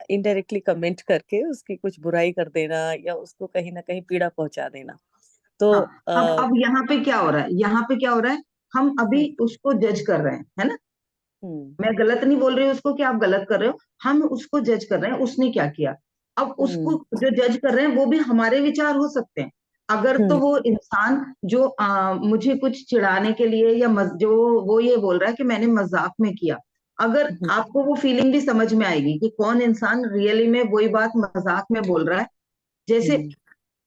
S2: इनडायरेक्टली कमेंट करके उसकी कुछ बुराई कर देना या उसको कहीं ना कहीं पीड़ा पहुंचा देना। तो
S1: हाँ, अब यहाँ पे क्या हो रहा है, यहाँ पे क्या हो रहा है, हम अभी
S2: हम्म।
S1: उसको जज कर रहे हैं, है ना?
S2: हम्म।
S1: मैं गलत नहीं बोल रही हूँ उसको कि आप गलत कर रहे हो, हम उसको जज कर रहे हैं उसने क्या किया। अब उसको
S2: हम्म।
S1: जो जज कर रहे हैं वो भी हमारे विचार हो सकते हैं। अगर तो
S2: हम्म।
S1: वो इंसान जो मुझे कुछ चिढ़ाने के लिए या जो वो ये बोल रहा है कि मैंने मजाक में किया, अगर
S2: हम्म।
S1: आपको वो फीलिंग भी समझ में आएगी कि कौन इंसान रियली में वही बात मजाक में बोल रहा है। जैसे
S2: हम्म।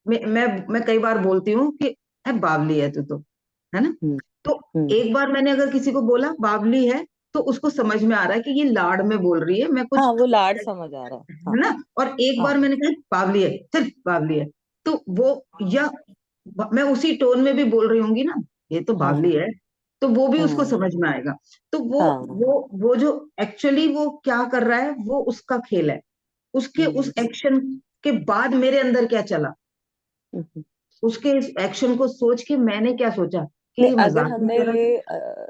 S1: मैं कई बार बोलती हूँ कि बावली है तू तो, है ना?
S2: हम्म।
S1: तो
S2: हम्म।
S1: एक बार मैंने अगर किसी को बोला बावली है, तो उसको समझ में आ रहा है कि ये लाड़ में बोल रही है, मैं कुछ,
S2: हाँ, वो लाड समझ आ रहा है। हाँ।
S1: है ना। और एक
S2: हाँ।
S1: बार मैंने कहा बावली है, चल बावली है, तो वो, या मैं उसी टोन में भी बोल रही होंगी ना, ये तो
S2: हाँ।
S1: बावली है, तो वो भी उसको
S2: हम्म।
S1: समझ में आएगा। तो वो
S2: हाँ।
S1: वो वो जो एक्चुअली वो क्या कर रहा है, वो उसका खेल है। उसके
S2: हम्म।
S1: उस एक्शन के बाद मेरे अंदर क्या चला,
S2: हम्म।
S1: उसके इस एक्शन को सोच के मैंने क्या सोचा कि
S2: नहीं,
S1: ये
S2: अगर
S1: मजाक की
S2: हमने
S1: तरह।
S2: ये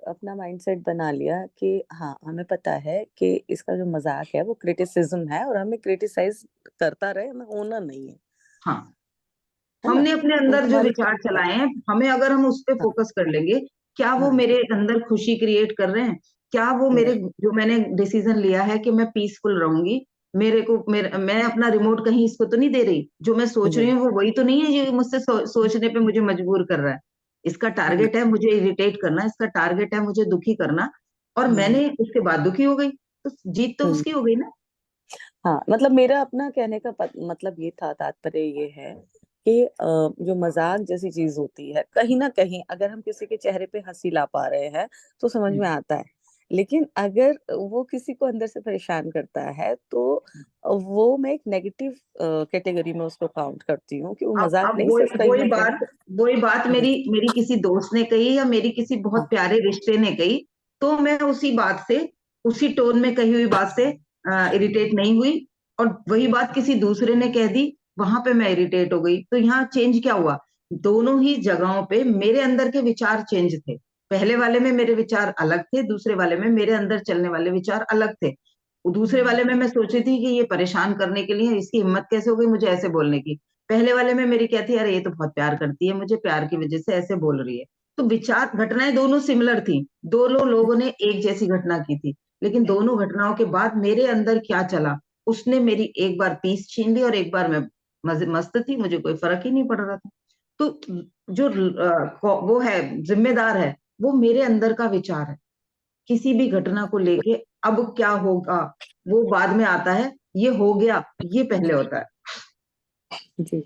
S2: अपना माइंडसेट बना लिया कि हाँ, हमें पता है कि इसका जो मजाक है वो क्रिटिसिज्म है और हमें क्रिटिसाइज करता रहे, हमें होना नहीं है।
S1: हाँ,
S2: है ना?
S1: हमने अपने
S2: वो
S1: अंदर जो
S2: हमारी
S1: विचार
S2: हाँ।
S1: चलाए हैं, हमें अगर हम उस पे
S2: हाँ।
S1: फोकस कर लेंगे, क्या वो
S2: हाँ।
S1: मेरे अंदर खुशी क्रिएट कर रहे हैं, क्या वो
S2: हम्म।
S1: मेरे, जो मैंने डिसीजन लिया है कि मैं पीसफुल रहूंगी, मैं अपना रिमोट कहीं इसको तो नहीं दे रही, जो मैं सोच रही
S2: हम्म।
S1: हूँ वो वही तो नहीं है जो मुझसे सोचने पे मुझे मजबूर कर रहा है। इसका
S2: हम्म।
S1: टारगेट है मुझे इरिटेट करना, इसका टारगेट है मुझे दुखी करना, और
S2: हम्म।
S1: मैंने उसके बाद दुखी हो गई, तो जीत तो
S2: हम्म।
S1: उसकी हो गई ना।
S2: हाँ, मतलब मेरा अपना कहने का मतलब ये था, तात्पर्य ये है कि जो मजाक जैसी चीज होती है, कहीं ना कहीं अगर हम किसी के चेहरे पे हंसी ला पा रहे हैं तो समझ में आता है। लेकिन अगर वो किसी को अंदर से परेशान करता है तो वो मैं एक नेगेटिव कैटेगरी में उसको काउंट करती हूँ कि वो मजाक
S1: अब
S2: नहीं,
S1: वही
S2: सिर्फ कहीं
S1: वही
S2: ना कहीं।
S1: बात वही बात
S2: हम्म।
S1: मेरी मेरी किसी दोस्त ने कही, या मेरी किसी बहुत
S2: हाँ।
S1: प्यारे रिश्ते ने कही, तो मैं उसी बात से, उसी टोन में कही हुई बात से इरिटेट नहीं हुई, और वही बात किसी दूसरे ने कह दी, वहां पे मैं इरिटेट हो गई। तो यहाँ चेंज क्या हुआ, दोनों ही जगहों पे मेरे अंदर के विचार चेंज थे। पहले वाले में मेरे विचार अलग थे, दूसरे वाले में मेरे अंदर चलने वाले विचार अलग थे। दूसरे वाले में मैं सोची थी कि ये परेशान करने के लिए, इसकी हिम्मत कैसे हो गई मुझे ऐसे बोलने की। पहले वाले में मेरी क्या थी, अरे ये तो बहुत प्यार करती है, मुझे प्यार की वजह से ऐसे बोल रही है। तो विचार, घटनाएं दोनों सिमिलर थी, दोनों लोगों ने एक जैसी घटना की थी, लेकिन दोनों घटनाओं के बाद मेरे अंदर क्या चला, उसने मेरी एक बार पीस छीन ली, और एक बार मैं मजे मस्त थी, मुझे कोई फर्क ही नहीं पड़ रहा था। तो जो वो है, जिम्मेदार है, वो मेरे अंदर का विचार है। किसी भी घटना को लेके अब क्या होगा वो बाद में आता है, ये हो गया ये पहले होता
S2: जी।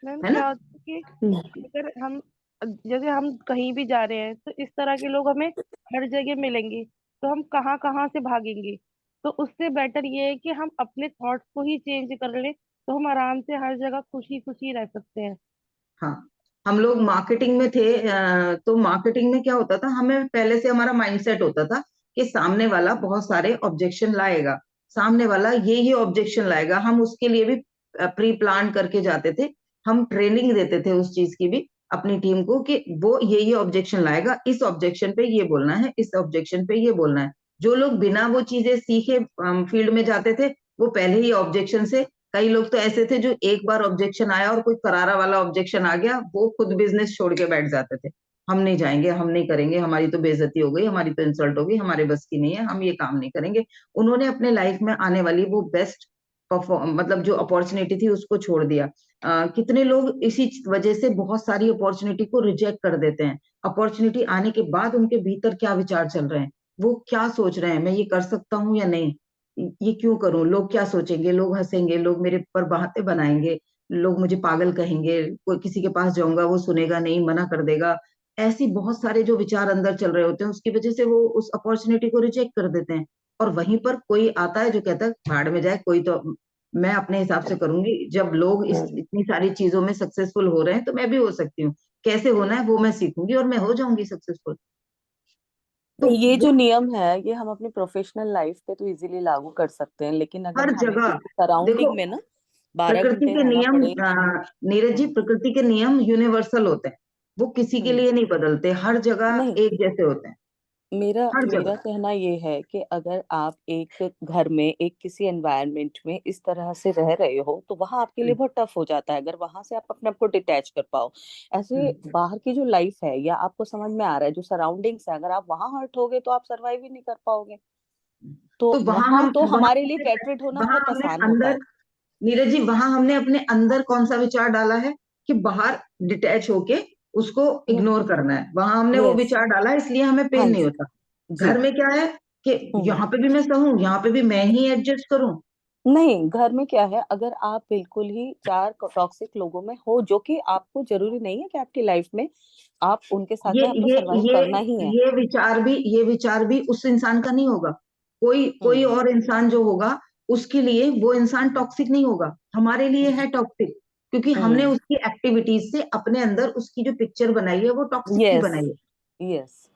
S3: मैम
S1: है
S3: क्या
S1: ना।
S3: होता है
S2: हम्म।
S3: कि अगर हम, जैसे हम कहीं भी जा रहे हैं तो इस तरह के लोग हमें हर जगह मिलेंगे, तो हम कहाँ कहाँ से भागेंगे। तो उससे बेटर ये है कि हम अपने थॉट्स को ही चेंज कर लें, तो हम आराम से हर जगह खुशी खुशी रह सकते हैं।
S1: हाँ, हम लोग मार्केटिंग में थे, तो मार्केटिंग में क्या होता था, हमें पहले से हमारा माइंडसेट होता था कि सामने वाला बहुत सारे ऑब्जेक्शन लाएगा, सामने वाला ये ऑब्जेक्शन लाएगा, हम उसके लिए भी प्री प्लान करके जाते थे। हम ट्रेनिंग देते थे उस चीज की भी अपनी टीम को, कि वो ये ऑब्जेक्शन लाएगा, इस ऑब्जेक्शन पे ये बोलना है, इस ऑब्जेक्शन पे ये बोलना है। जो लोग बिना वो चीजें सीखे फील्ड में जाते थे, वो पहले ही ऑब्जेक्शन से, कई लोग तो ऐसे थे जो एक बार ऑब्जेक्शन आया और कोई करारा वाला ऑब्जेक्शन आ गया, वो खुद बिजनेस छोड़ के बैठ जाते थे। हम नहीं जाएंगे, हम नहीं करेंगे, हमारी तो बेइज्जती हो गई, हमारी तो इंसल्ट हो गई, हमारे बस की नहीं है, हम ये काम नहीं करेंगे। उन्होंने अपने लाइफ में आने वाली वो बेस्ट परफॉर्म, मतलब जो अपॉर्चुनिटी थी उसको छोड़ दिया। कितने लोग इसी वजह से बहुत सारी अपॉर्चुनिटी को रिजेक्ट कर देते हैं। अपॉर्चुनिटी आने के बाद उनके भीतर क्या विचार चल रहे हैं, वो क्या सोच रहे हैं, मैं ये कर सकता हूँ या नहीं, ये क्यों करूं, लोग क्या सोचेंगे, लोग हंसेंगे, लोग मेरे पर बातें बनाएंगे, लोग मुझे पागल कहेंगे, कोई किसी के पास जाऊंगा वो सुनेगा नहीं, मना कर देगा। ऐसी बहुत सारे जो विचार अंदर चल रहे होते हैं, उसकी वजह से वो उस अपॉर्चुनिटी को रिजेक्ट कर देते हैं। और वहीं पर कोई आता है जो कहता है भाड़ में जाए, कोई तो, मैं अपने हिसाब से करूंगी, जब लोग इस
S2: हम्म।
S1: इतनी सारी चीजों में सक्सेसफुल हो रहे हैं तो मैं भी हो सकती हूँ। कैसे होना है वो मैं सीखूंगी और मैं हो जाऊंगी सक्सेसफुल। तो
S2: ये जो
S1: वो
S2: नियम है ये हम अपनी प्रोफेशनल लाइफ पे तो इजीली लागू कर सकते हैं, लेकिन अगर
S1: हर
S2: हमें
S1: जगह,
S2: किसी
S1: देखो,
S2: सराउंडिंग में ना 12
S1: प्रकृति
S2: घंटे
S1: के
S2: रहना
S1: नियम,
S2: पड़े।
S1: नीरज जी,
S2: हाँ।
S1: प्रकृति के नियम यूनिवर्सल होते हैं, वो किसी के
S2: हम्म।
S1: लिए नहीं बदलते, हर जगह
S2: नहीं,
S1: एक जैसे होते हैं,
S2: मेरा
S1: हर
S2: मेरा
S1: जगह।
S2: कहना ये है कि अगर आप एक घर में, एक किसी एनवायरनमेंट में इस तरह से रह रहे हो तो वहां आपके लिए
S1: हम्म,
S2: बहुत टफ हो जाता है अगर वहां से आप अपने आप को डिटैच कर पाओ। ऐसे
S1: हम्म,
S2: बाहर की जो लाइफ है या आपको समझ में आ रहा है जो सराउंडिंग्स है, अगर आप वहां हर्ट होगे तो आप सरवाइव ही नहीं कर पाओगे।
S1: हम्म।
S2: तो
S1: तो
S2: वहां तो हमारे लिए कैटरेट होना
S1: वहां
S2: बहुत
S1: हमने
S2: आसान होता
S1: अंदर,
S2: है।
S1: नीरज जी, वहां हमने अपने अंदर कौन सा विचार डाला है कि बाहर डिटैच होके उसको
S2: यस।
S1: इग्नोर करना है, वहां हमने वो
S2: यस।
S1: विचार डाला है, इसलिए हमें
S2: हाँ
S1: पेन नहीं
S2: जी।
S1: होता।
S2: जी।
S1: घर में क्या है कि
S2: हम्म।
S1: यहाँ पे भी मैं सहूं, यहाँ पे भी मैं ही एडजस्ट करूं,
S2: नहीं, घर में क्या है, अगर आप बिल्कुल ही 4 टॉक्सिक लोगों में हो, जो कि आपको ज़रूरी नहीं है कि आपकी लाइफ में आप उनके साथ
S1: ये
S2: में आपको
S1: ये
S2: सर्वाइव
S1: ये
S2: करना ही है।
S1: ये विचार भी उस इंसान का नहीं होगा। कोई कोई
S2: हुँ,
S1: और इंसान जो होगा, उसके लिए वो इंसान टॉक्सिक नहीं होगा, हमारे लिए है टॉक्सिक, क्योंकि हमने
S2: हुँ,
S1: उसकी एक्टिविटीज से अपने अंदर उसकी जो पिक्चर बनाई है वो टॉक्सिक की
S2: यस,
S1: बनाई है।
S2: यस,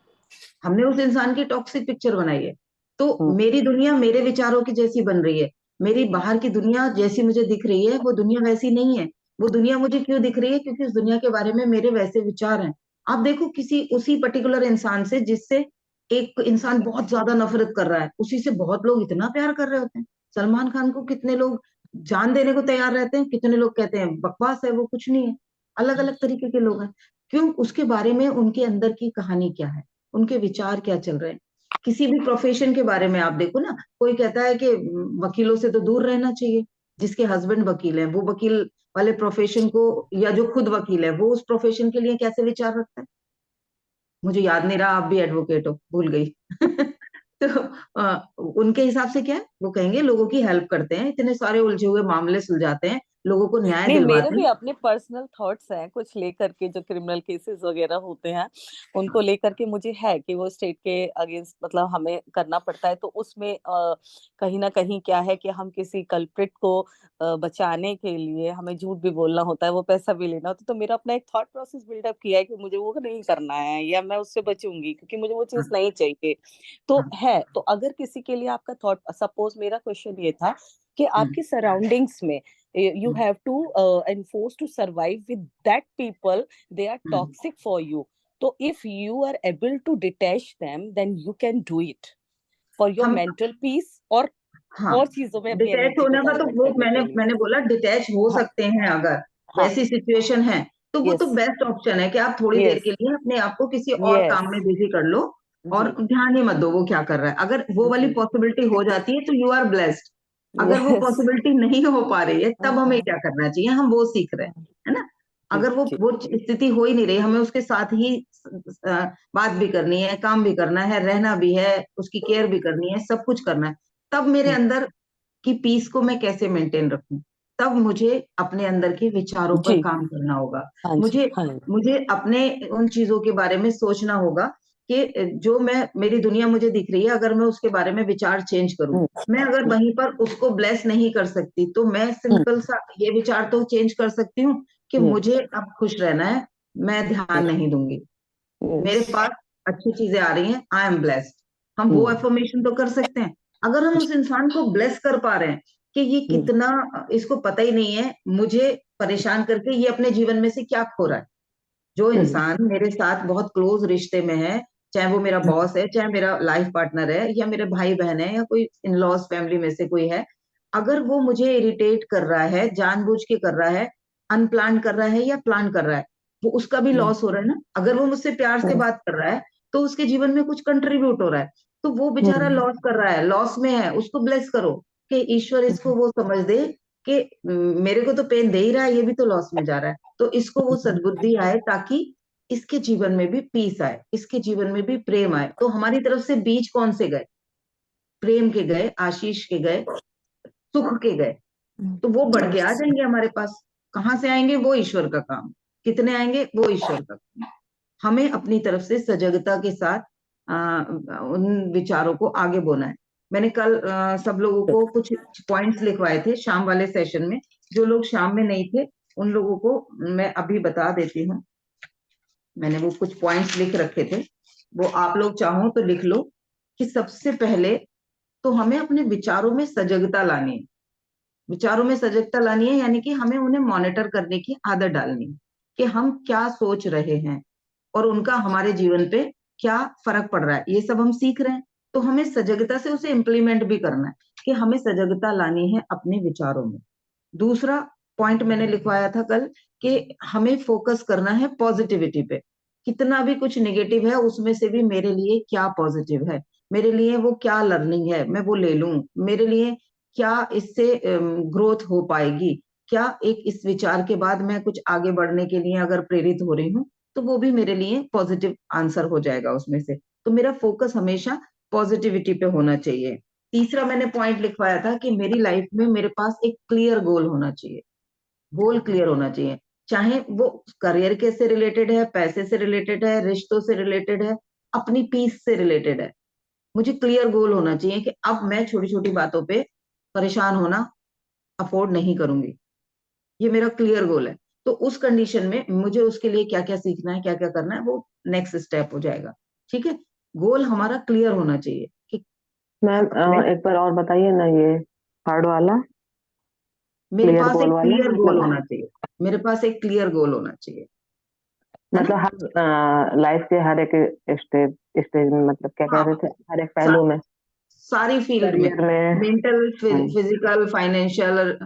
S1: हमने उस इंसान की टॉक्सिक पिक्चर बनाई है। तो
S2: हुँ,
S1: मेरी दुनिया मेरे विचारों की जैसी बन रही है, मेरी बाहर की दुनिया जैसी मुझे दिख रही है वो दुनिया वैसी नहीं है। वो दुनिया मुझे क्यों दिख रही है? क्योंकि उस दुनिया के बारे में मेरे वैसे विचार हैं। आप देखो किसी उसी पर्टिकुलर इंसान से जिससे एक इंसान बहुत ज्यादा नफरत कर रहा है, उसी से बहुत लोग इतना प्यार कर रहे होते हैं। सलमान खान को कितने लोग जान देने को तैयार रहते हैं, कितने लोग कहते हैं बकवास है, वो कुछ नहीं है। अलग अलग तरीके के लोग हैं। क्यों? उसके बारे में उनके अंदर की कहानी क्या है, उनके विचार क्या चल रहे हैं। किसी भी प्रोफेशन के बारे में आप देखो ना, कोई कहता है कि वकीलों से तो दूर रहना चाहिए। जिसके हस्बैंड वकील है वो वकील वाले प्रोफेशन को, या जो खुद वकील है वो उस प्रोफेशन के लिए कैसे विचार रखता है। मुझे याद नहीं रहा, आप भी एडवोकेट हो, भूल गई। तो उनके हिसाब से क्या है, वो कहेंगे लोगों की हेल्प करते हैं, इतने सारे उलझे हुए मामले सुलझाते हैं, लोगों को न्याय
S2: नहीं, मेरे
S1: दिलवाते
S2: भी
S1: हैं।
S2: अपने पर्सनल थॉट्स हैं कुछ लेकर के, जो क्रिमिनल केसेस वगैरह होते हैं, उनको लेकर के मुझे है कि वो स्टेट के अगेंस्ट मतलब हमें करना पड़ता है। तो उसमें कहीं न कहीं क्या है कि हम किसी कल्प्रिट को बचाने के लिए हमें झूठ भी बोलना होता है, वो पैसा भी लेना होता है। तो मेरा अपना एक थॉट प्रोसेस बिल्डअप किया है कि मुझे वो नहीं करना है, या मैं उससे बचूँगी क्योंकि मुझे वो चीज़
S1: हाँ,
S2: नहीं चाहिए। तो
S1: हाँ,
S2: है, तो अगर किसी के लिए आपका थॉट, सपोज़ मेरा क्वेश्चन ये था कि
S1: हम्म,
S2: आपकी सराउंडिंग्स में you
S1: hmm,
S2: have to enforce to survive with that people, they are
S1: hmm.
S2: toxic for you. So if you are able to detach them, then you can do it for your
S1: हम
S2: mental peace,
S1: हाँ,
S2: और चीजों में अपनी
S1: डिटैच
S2: एनर्जी को
S1: होने का तो
S2: डाइवर्ट
S1: वो
S2: करने
S1: मैंने
S2: के लिए।
S1: मैंने बोला डिटैच हो
S2: हाँ,
S1: सकते हैं, अगर
S2: हाँ,
S1: वैसी सिचुएशन है तो वो तो
S2: यस,
S1: बेस्ट ऑप्शन है कि आप थोड़ी देर
S2: यस,
S1: के लिए अपने आप को किसी और
S2: यस,
S1: काम में बिजी कर लो, और
S2: जी,
S1: ध्यान ही मत दो वो क्या कर रहा है। अगर वो वाली
S2: जी,
S1: पॉसिबिलिटी हो जाती है तो यू आर ब्लेस्ड। अगर वो
S2: यस,
S1: पॉसिबिलिटी नहीं हो पा रही है तब हमें
S2: हाँ,
S1: क्या करना चाहिए, हम वो सीख रहे हैं,
S2: हाँ,
S1: है ना।
S2: जी,
S1: अगर
S2: जी,
S1: वो स्थिति हो ही नहीं रही, हमें उसके साथ ही बात भी करनी है, काम भी करना है, रहना भी है, उसकी केयर भी करनी है, सब कुछ करना है, तब मेरे
S2: हम्म,
S1: अंदर कि पीस को मैं कैसे मेंटेन रखूं। तब मुझे अपने अंदर के विचारों पर
S2: जी,
S1: काम करना होगा।
S2: हाँ जी,
S1: मुझे
S2: हाँ,
S1: मुझे अपने उन चीजों के बारे में सोचना होगा कि जो मैं मेरी दुनिया मुझे दिख रही है, अगर मैं उसके बारे में विचार चेंज करूं,
S2: हम्म,
S1: मैं अगर वहीं पर उसको ब्लेस नहीं कर सकती, तो मैं
S2: हम्म,
S1: सिंपल सा ये विचार तो चेंज कर सकती हूँ कि
S2: यस,
S1: मुझे अब खुश रहना है, मैं ध्यान
S2: यस,
S1: नहीं दूंगी,
S2: यस,
S1: मेरे पास अच्छी चीजें आ रही हैं, आई एम ब्लेस्ड। हम वो
S2: हम्म,
S1: एफर्मेशन तो कर सकते हैं। अगर हम उस इंसान को ब्लेस कर पा रहे हैं कि ये
S2: हम्म,
S1: कितना, इसको पता ही नहीं है मुझे परेशान करके ये अपने जीवन में से क्या खो रहा है। जो
S2: हम्म,
S1: इंसान मेरे साथ बहुत क्लोज रिश्ते में है, चाहे वो मेरा बॉस है, चाहे मेरा लाइफ पार्टनर है, या मेरे भाई बहन है, या कोई इन लॉज फैमिली में से कोई है, अगर वो मुझे इरिटेट कर रहा है, जानबूझ के कर रहा है, अनप्लान कर रहा है या प्लान कर रहा है, वो उसका भी
S2: हम्म,
S1: लॉस हो रहा है ना। अगर वो मुझसे प्यार से
S2: हम्म,
S1: बात कर रहा है तो उसके जीवन में कुछ कंट्रीब्यूट हो रहा है, तो वो बेचारा
S2: हम्म,
S1: लॉस कर रहा है, लॉस में है, उसको ब्लेस करो कि ईश्वर इसको वो समझ दे कि मेरे को तो पेन दे ही रहा है, ये भी तो लॉस में जा रहा है, तो इसको वो सद्बुद्धि आए, ताकि इसके जीवन में भी पीस आए, इसके जीवन में भी प्रेम आए। तो हमारी तरफ से बीज कौन से गए? प्रेम के गए, आशीष के गए, सुख के गए। तो वो बढ़ के आ
S2: यस,
S1: जाएंगे हमारे पास। कहाँ से आएंगे? वो ईश्वर का काम। कितने आएंगे? वो ईश्वर का काम। हमें अपनी तरफ से सजगता के साथ उन विचारों को आगे बोना है। मैंने कल सब लोगों को कुछ पॉइंट्स लिखवाए थे शाम वाले सेशन में। जो लोग शाम में नहीं थे उन लोगों को मैं अभी बता देती हूँ। मैंने वो कुछ पॉइंट्स लिख रखे थे, वो आप लोग चाहो तो लिख लो। कि सबसे पहले तो हमें अपने विचारों में सजगता लानी है। विचारों में सजगता लानी है यानी कि हमें उन्हें मॉनिटर करने की आदत डालनी है कि हम क्या सोच रहे हैं और उनका हमारे जीवन पे क्या फर्क पड़ रहा है, ये सब हम सीख रहे हैं। तो हमें सजगता से उसे इम्प्लीमेंट भी करना है कि हमें सजगता लानी है अपने विचारों में। दूसरा पॉइंट मैंने लिखवाया था कल कि हमें फोकस करना है पॉजिटिविटी पे। कितना भी कुछ नेगेटिव है उसमें से भी मेरे लिए क्या पॉजिटिव है, मेरे लिए वो क्या लर्निंग है, मैं वो ले लूं। मेरे लिए क्या इससे ग्रोथ हो पाएगी, क्या एक इस विचार के बाद मैं कुछ आगे बढ़ने के लिए अगर प्रेरित हो रही हूँ, तो वो भी मेरे लिए पॉजिटिव आंसर हो जाएगा उसमें से। तो मेरा फोकस हमेशा पॉजिटिविटी पे होना चाहिए। तीसरा मैंने पॉइंट लिखवाया था कि मेरी लाइफ में मेरे पास एक क्लियर गोल होना चाहिए। गोल क्लियर होना चाहिए, चाहे वो करियर के से रिलेटेड है, पैसे से रिलेटेड है, रिश्तों से रिलेटेड है, अपनी पीस से रिलेटेड है। मुझे क्लियर गोल होना चाहिए कि अब मैं छोटी छोटी बातों पे परेशान होना अफोर्ड नहीं करूंगी। ये मेरा क्लियर गोल है। तो उस कंडीशन में मुझे उसके लिए क्या क्या सीखना है, क्या क्या करना है, वो नेक्स्ट स्टेप हो जाएगा। ठीक है, गोल हमारा क्लियर होना चाहिए कि
S2: मैम
S1: मैं,
S2: एक बार और बताइए ना ये थर्ड वाला,
S1: मेरे
S2: क्लियर
S1: पास
S2: गोल
S1: एक
S2: वाला
S1: क्लियर गोल
S2: मतलब।
S1: होना चाहिए। मेरे पास एक क्लियर गोल होना चाहिए, है ना।
S2: मतलब हर लाइफ के हर एक स्टेज स्टेज में, मतलब क्या कह
S1: हाँ,
S2: रहे थे, हर एक
S1: सा,
S2: पहलू में,
S1: सारी फील्ड में,
S2: करियर में।
S1: मेंटल,
S2: हम्म,
S1: फिजिकल, फाइनेंशियल,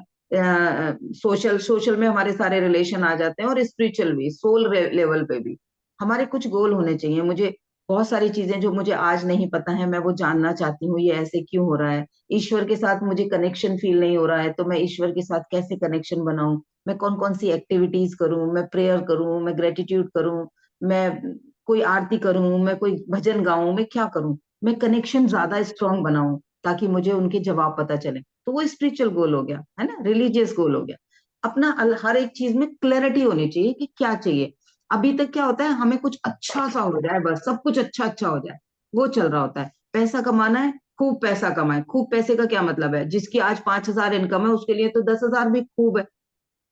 S1: सोशल, सोशल में हमारे सारे रिलेशन आ जाते हैं, और स्पिरिचुअल भी, सोल लेवल पे भी हमारे कुछ गोल होने चाहिए। मुझे बहुत सारी चीजें जो मुझे आज नहीं पता है, मैं वो जानना चाहती हूँ, ये ऐसे क्यों हो रहा है। ईश्वर के साथ मुझे कनेक्शन फील नहीं हो रहा है, तो मैं ईश्वर के साथ कैसे कनेक्शन बनाऊं, मैं कौन कौन सी एक्टिविटीज करूं, मैं प्रेयर करूं, मैं ग्रेटिट्यूड करूं, मैं कोई आरती करूं, मैं कोई भजन गाऊं, मैं क्या करूं, मैं कनेक्शन ज्यादा स्ट्रांग बनाऊं, ताकि मुझे उनके जवाब पता चले। तो वो स्पिरिचुअल गोल हो गया, है ना, रिलीजियस गोल हो गया। अपना हर एक चीज में क्लैरिटी होनी चाहिए कि क्या चाहिए। अभी तक क्या होता है, हमें कुछ अच्छा सा हो जाए, बस सब कुछ अच्छा अच्छा हो जाए, वो चल रहा होता है। पैसा कमाना है, खूब पैसा कमाए। खूब पैसे का क्या मतलब है, जिसकी आज 5,000 इनकम है उसके लिए तो 10,000 भी खूब है,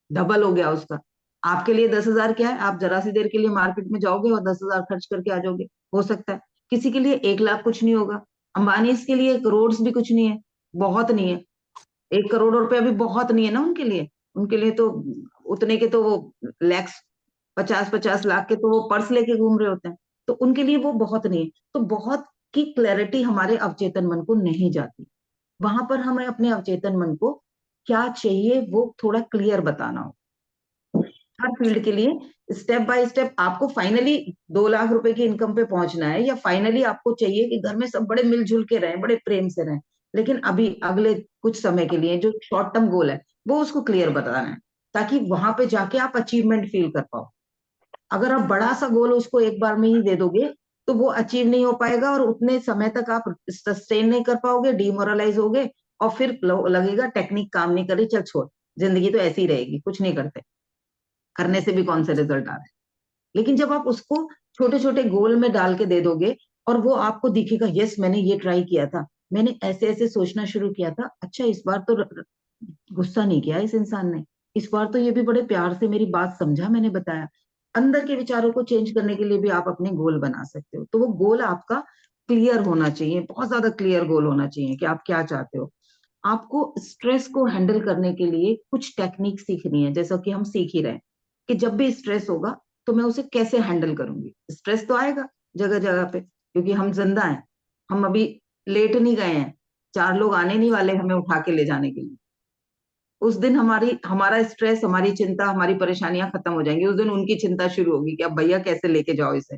S1: डबल हो गया उसका। आपके लिए 10,000 क्या है, आप जरा सी देर के लिए मार्केट में जाओगे और 10,000 खर्च करके आ जाओगे, हो सकता है। किसी के लिए 1 लाख कुछ नहीं होगा। अंबानी के लिए करोड़ भी कुछ नहीं है, बहुत नहीं है। 1 करोड़ रुपया भी बहुत नहीं है ना उनके लिए। उनके लिए तो उतने के तो वो लैक्स, 50-50 लाख के तो वो पर्स लेके घूम रहे होते हैं। तो उनके लिए वो बहुत नहीं है। तो बहुत की क्लैरिटी हमारे अवचेतन मन को नहीं जाती। वहां पर हमें अपने अवचेतन मन को क्या चाहिए वो थोड़ा क्लियर बताना हो। हर फील्ड के लिए स्टेप बाय स्टेप आपको फाइनली 2 लाख रुपए की इनकम पे पहुंचना है, या फाइनली आपको चाहिए कि घर में सब बड़े मिलजुल के रहें, बड़े प्रेम से रहें। लेकिन अभी अगले कुछ समय के लिए जो शॉर्ट टर्म गोल है, वो उसको क्लियर बताना है, ताकि वहां पे जाके आप अचीवमेंट फील कर पाओ। अगर आप बड़ा सा गोल उसको एक बार में ही दे दोगे, तो वो अचीव नहीं हो पाएगा, और उतने समय तक आप सस्टेन नहीं कर पाओगे, डिमोरलाइज होगे, और फिर लगेगा टेक्निक काम नहीं करी, चल छोड़, जिंदगी तो ऐसी ही रहेगी, कुछ नहीं करते, करने से भी कौन से रिजल्ट आ रहे हैं। लेकिन जब आप उसको छोटे छोटे गोल में डाल के दे दोगे, और वो आपको दिखेगा, यस मैंने ये ट्राई किया था, मैंने ऐसे ऐसे सोचना शुरू किया था, अच्छा इस बार तो गुस्सा नहीं किया इस इंसान ने, इस बार तो ये भी बड़े प्यार से मेरी बात समझा, मैंने बताया। अंदर के विचारों को चेंज करने के लिए भी आप अपने गोल बना सकते हो। तो वो गोल आपका क्लियर होना चाहिए, बहुत ज्यादा क्लियर गोल होना चाहिए कि आप क्या चाहते हो। आपको स्ट्रेस को हैंडल करने के लिए कुछ टेक्निक सीखनी है, जैसा कि हम सीख ही रहे हैं कि जब भी स्ट्रेस होगा तो मैं उसे कैसे हैंडल करूंगी। स्ट्रेस तो आएगा जगह जगह पे, क्योंकि हम जिंदा हैं, हम अभी लेट नहीं गए हैं, 4 लोग आने नहीं वाले हमें उठा के ले जाने के लिए। उस दिन हमारा स्ट्रेस, हमारी चिंता, हमारी परेशानियां खत्म हो जाएंगी। उस दिन उनकी चिंता शुरू होगी कि अब भैया कैसे लेके जाओ इसे,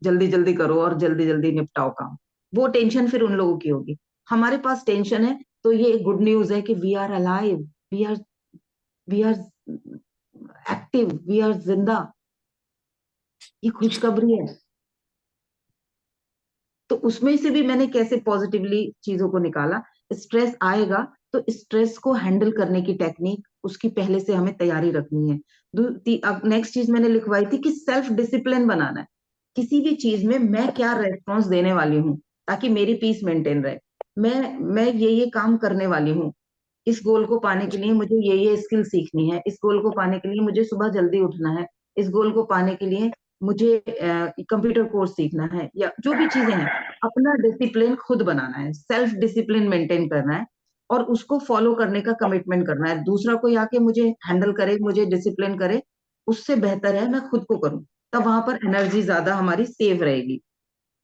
S1: जल्दी जल्दी करो और जल्दी जल्दी निपटाओ काम। वो टेंशन फिर उन लोगों की होगी। हमारे पास टेंशन है, तो ये गुड न्यूज है कि we are alive, we are active, we are जिंदा। ये खुशखबरी है। तो उसमें से भी मैंने कैसे पॉजिटिवली चीजों को निकाला। स्ट्रेस आएगा तो स्ट्रेस को हैंडल करने की टेक्निक, उसकी पहले से हमें तैयारी रखनी है। अब नेक्स्ट चीज मैंने लिखवाई थी कि सेल्फ डिसिप्लिन बनाना है। किसी भी चीज में मैं क्या रेस्पॉन्स देने वाली हूँ, ताकि मेरी पीस मेंटेन रहे। मैं ये काम करने वाली हूँ, इस गोल को पाने के लिए मुझे ये स्किल सीखनी है, इस गोल को पाने के लिए मुझे सुबह जल्दी उठना है, इस गोल को पाने के लिए मुझे कंप्यूटर कोर्स सीखना है, या जो भी चीजें हैं। अपना डिसिप्लिन खुद बनाना है, सेल्फ डिसिप्लिन मेंटेन करना है, और उसको फॉलो करने का कमिटमेंट करना है। दूसरा कोई आके मुझे हैंडल करे, मुझे डिसिप्लिन करे, उससे बेहतर है मैं खुद को करूं। तब वहां पर एनर्जी ज्यादा हमारी सेव रहेगी।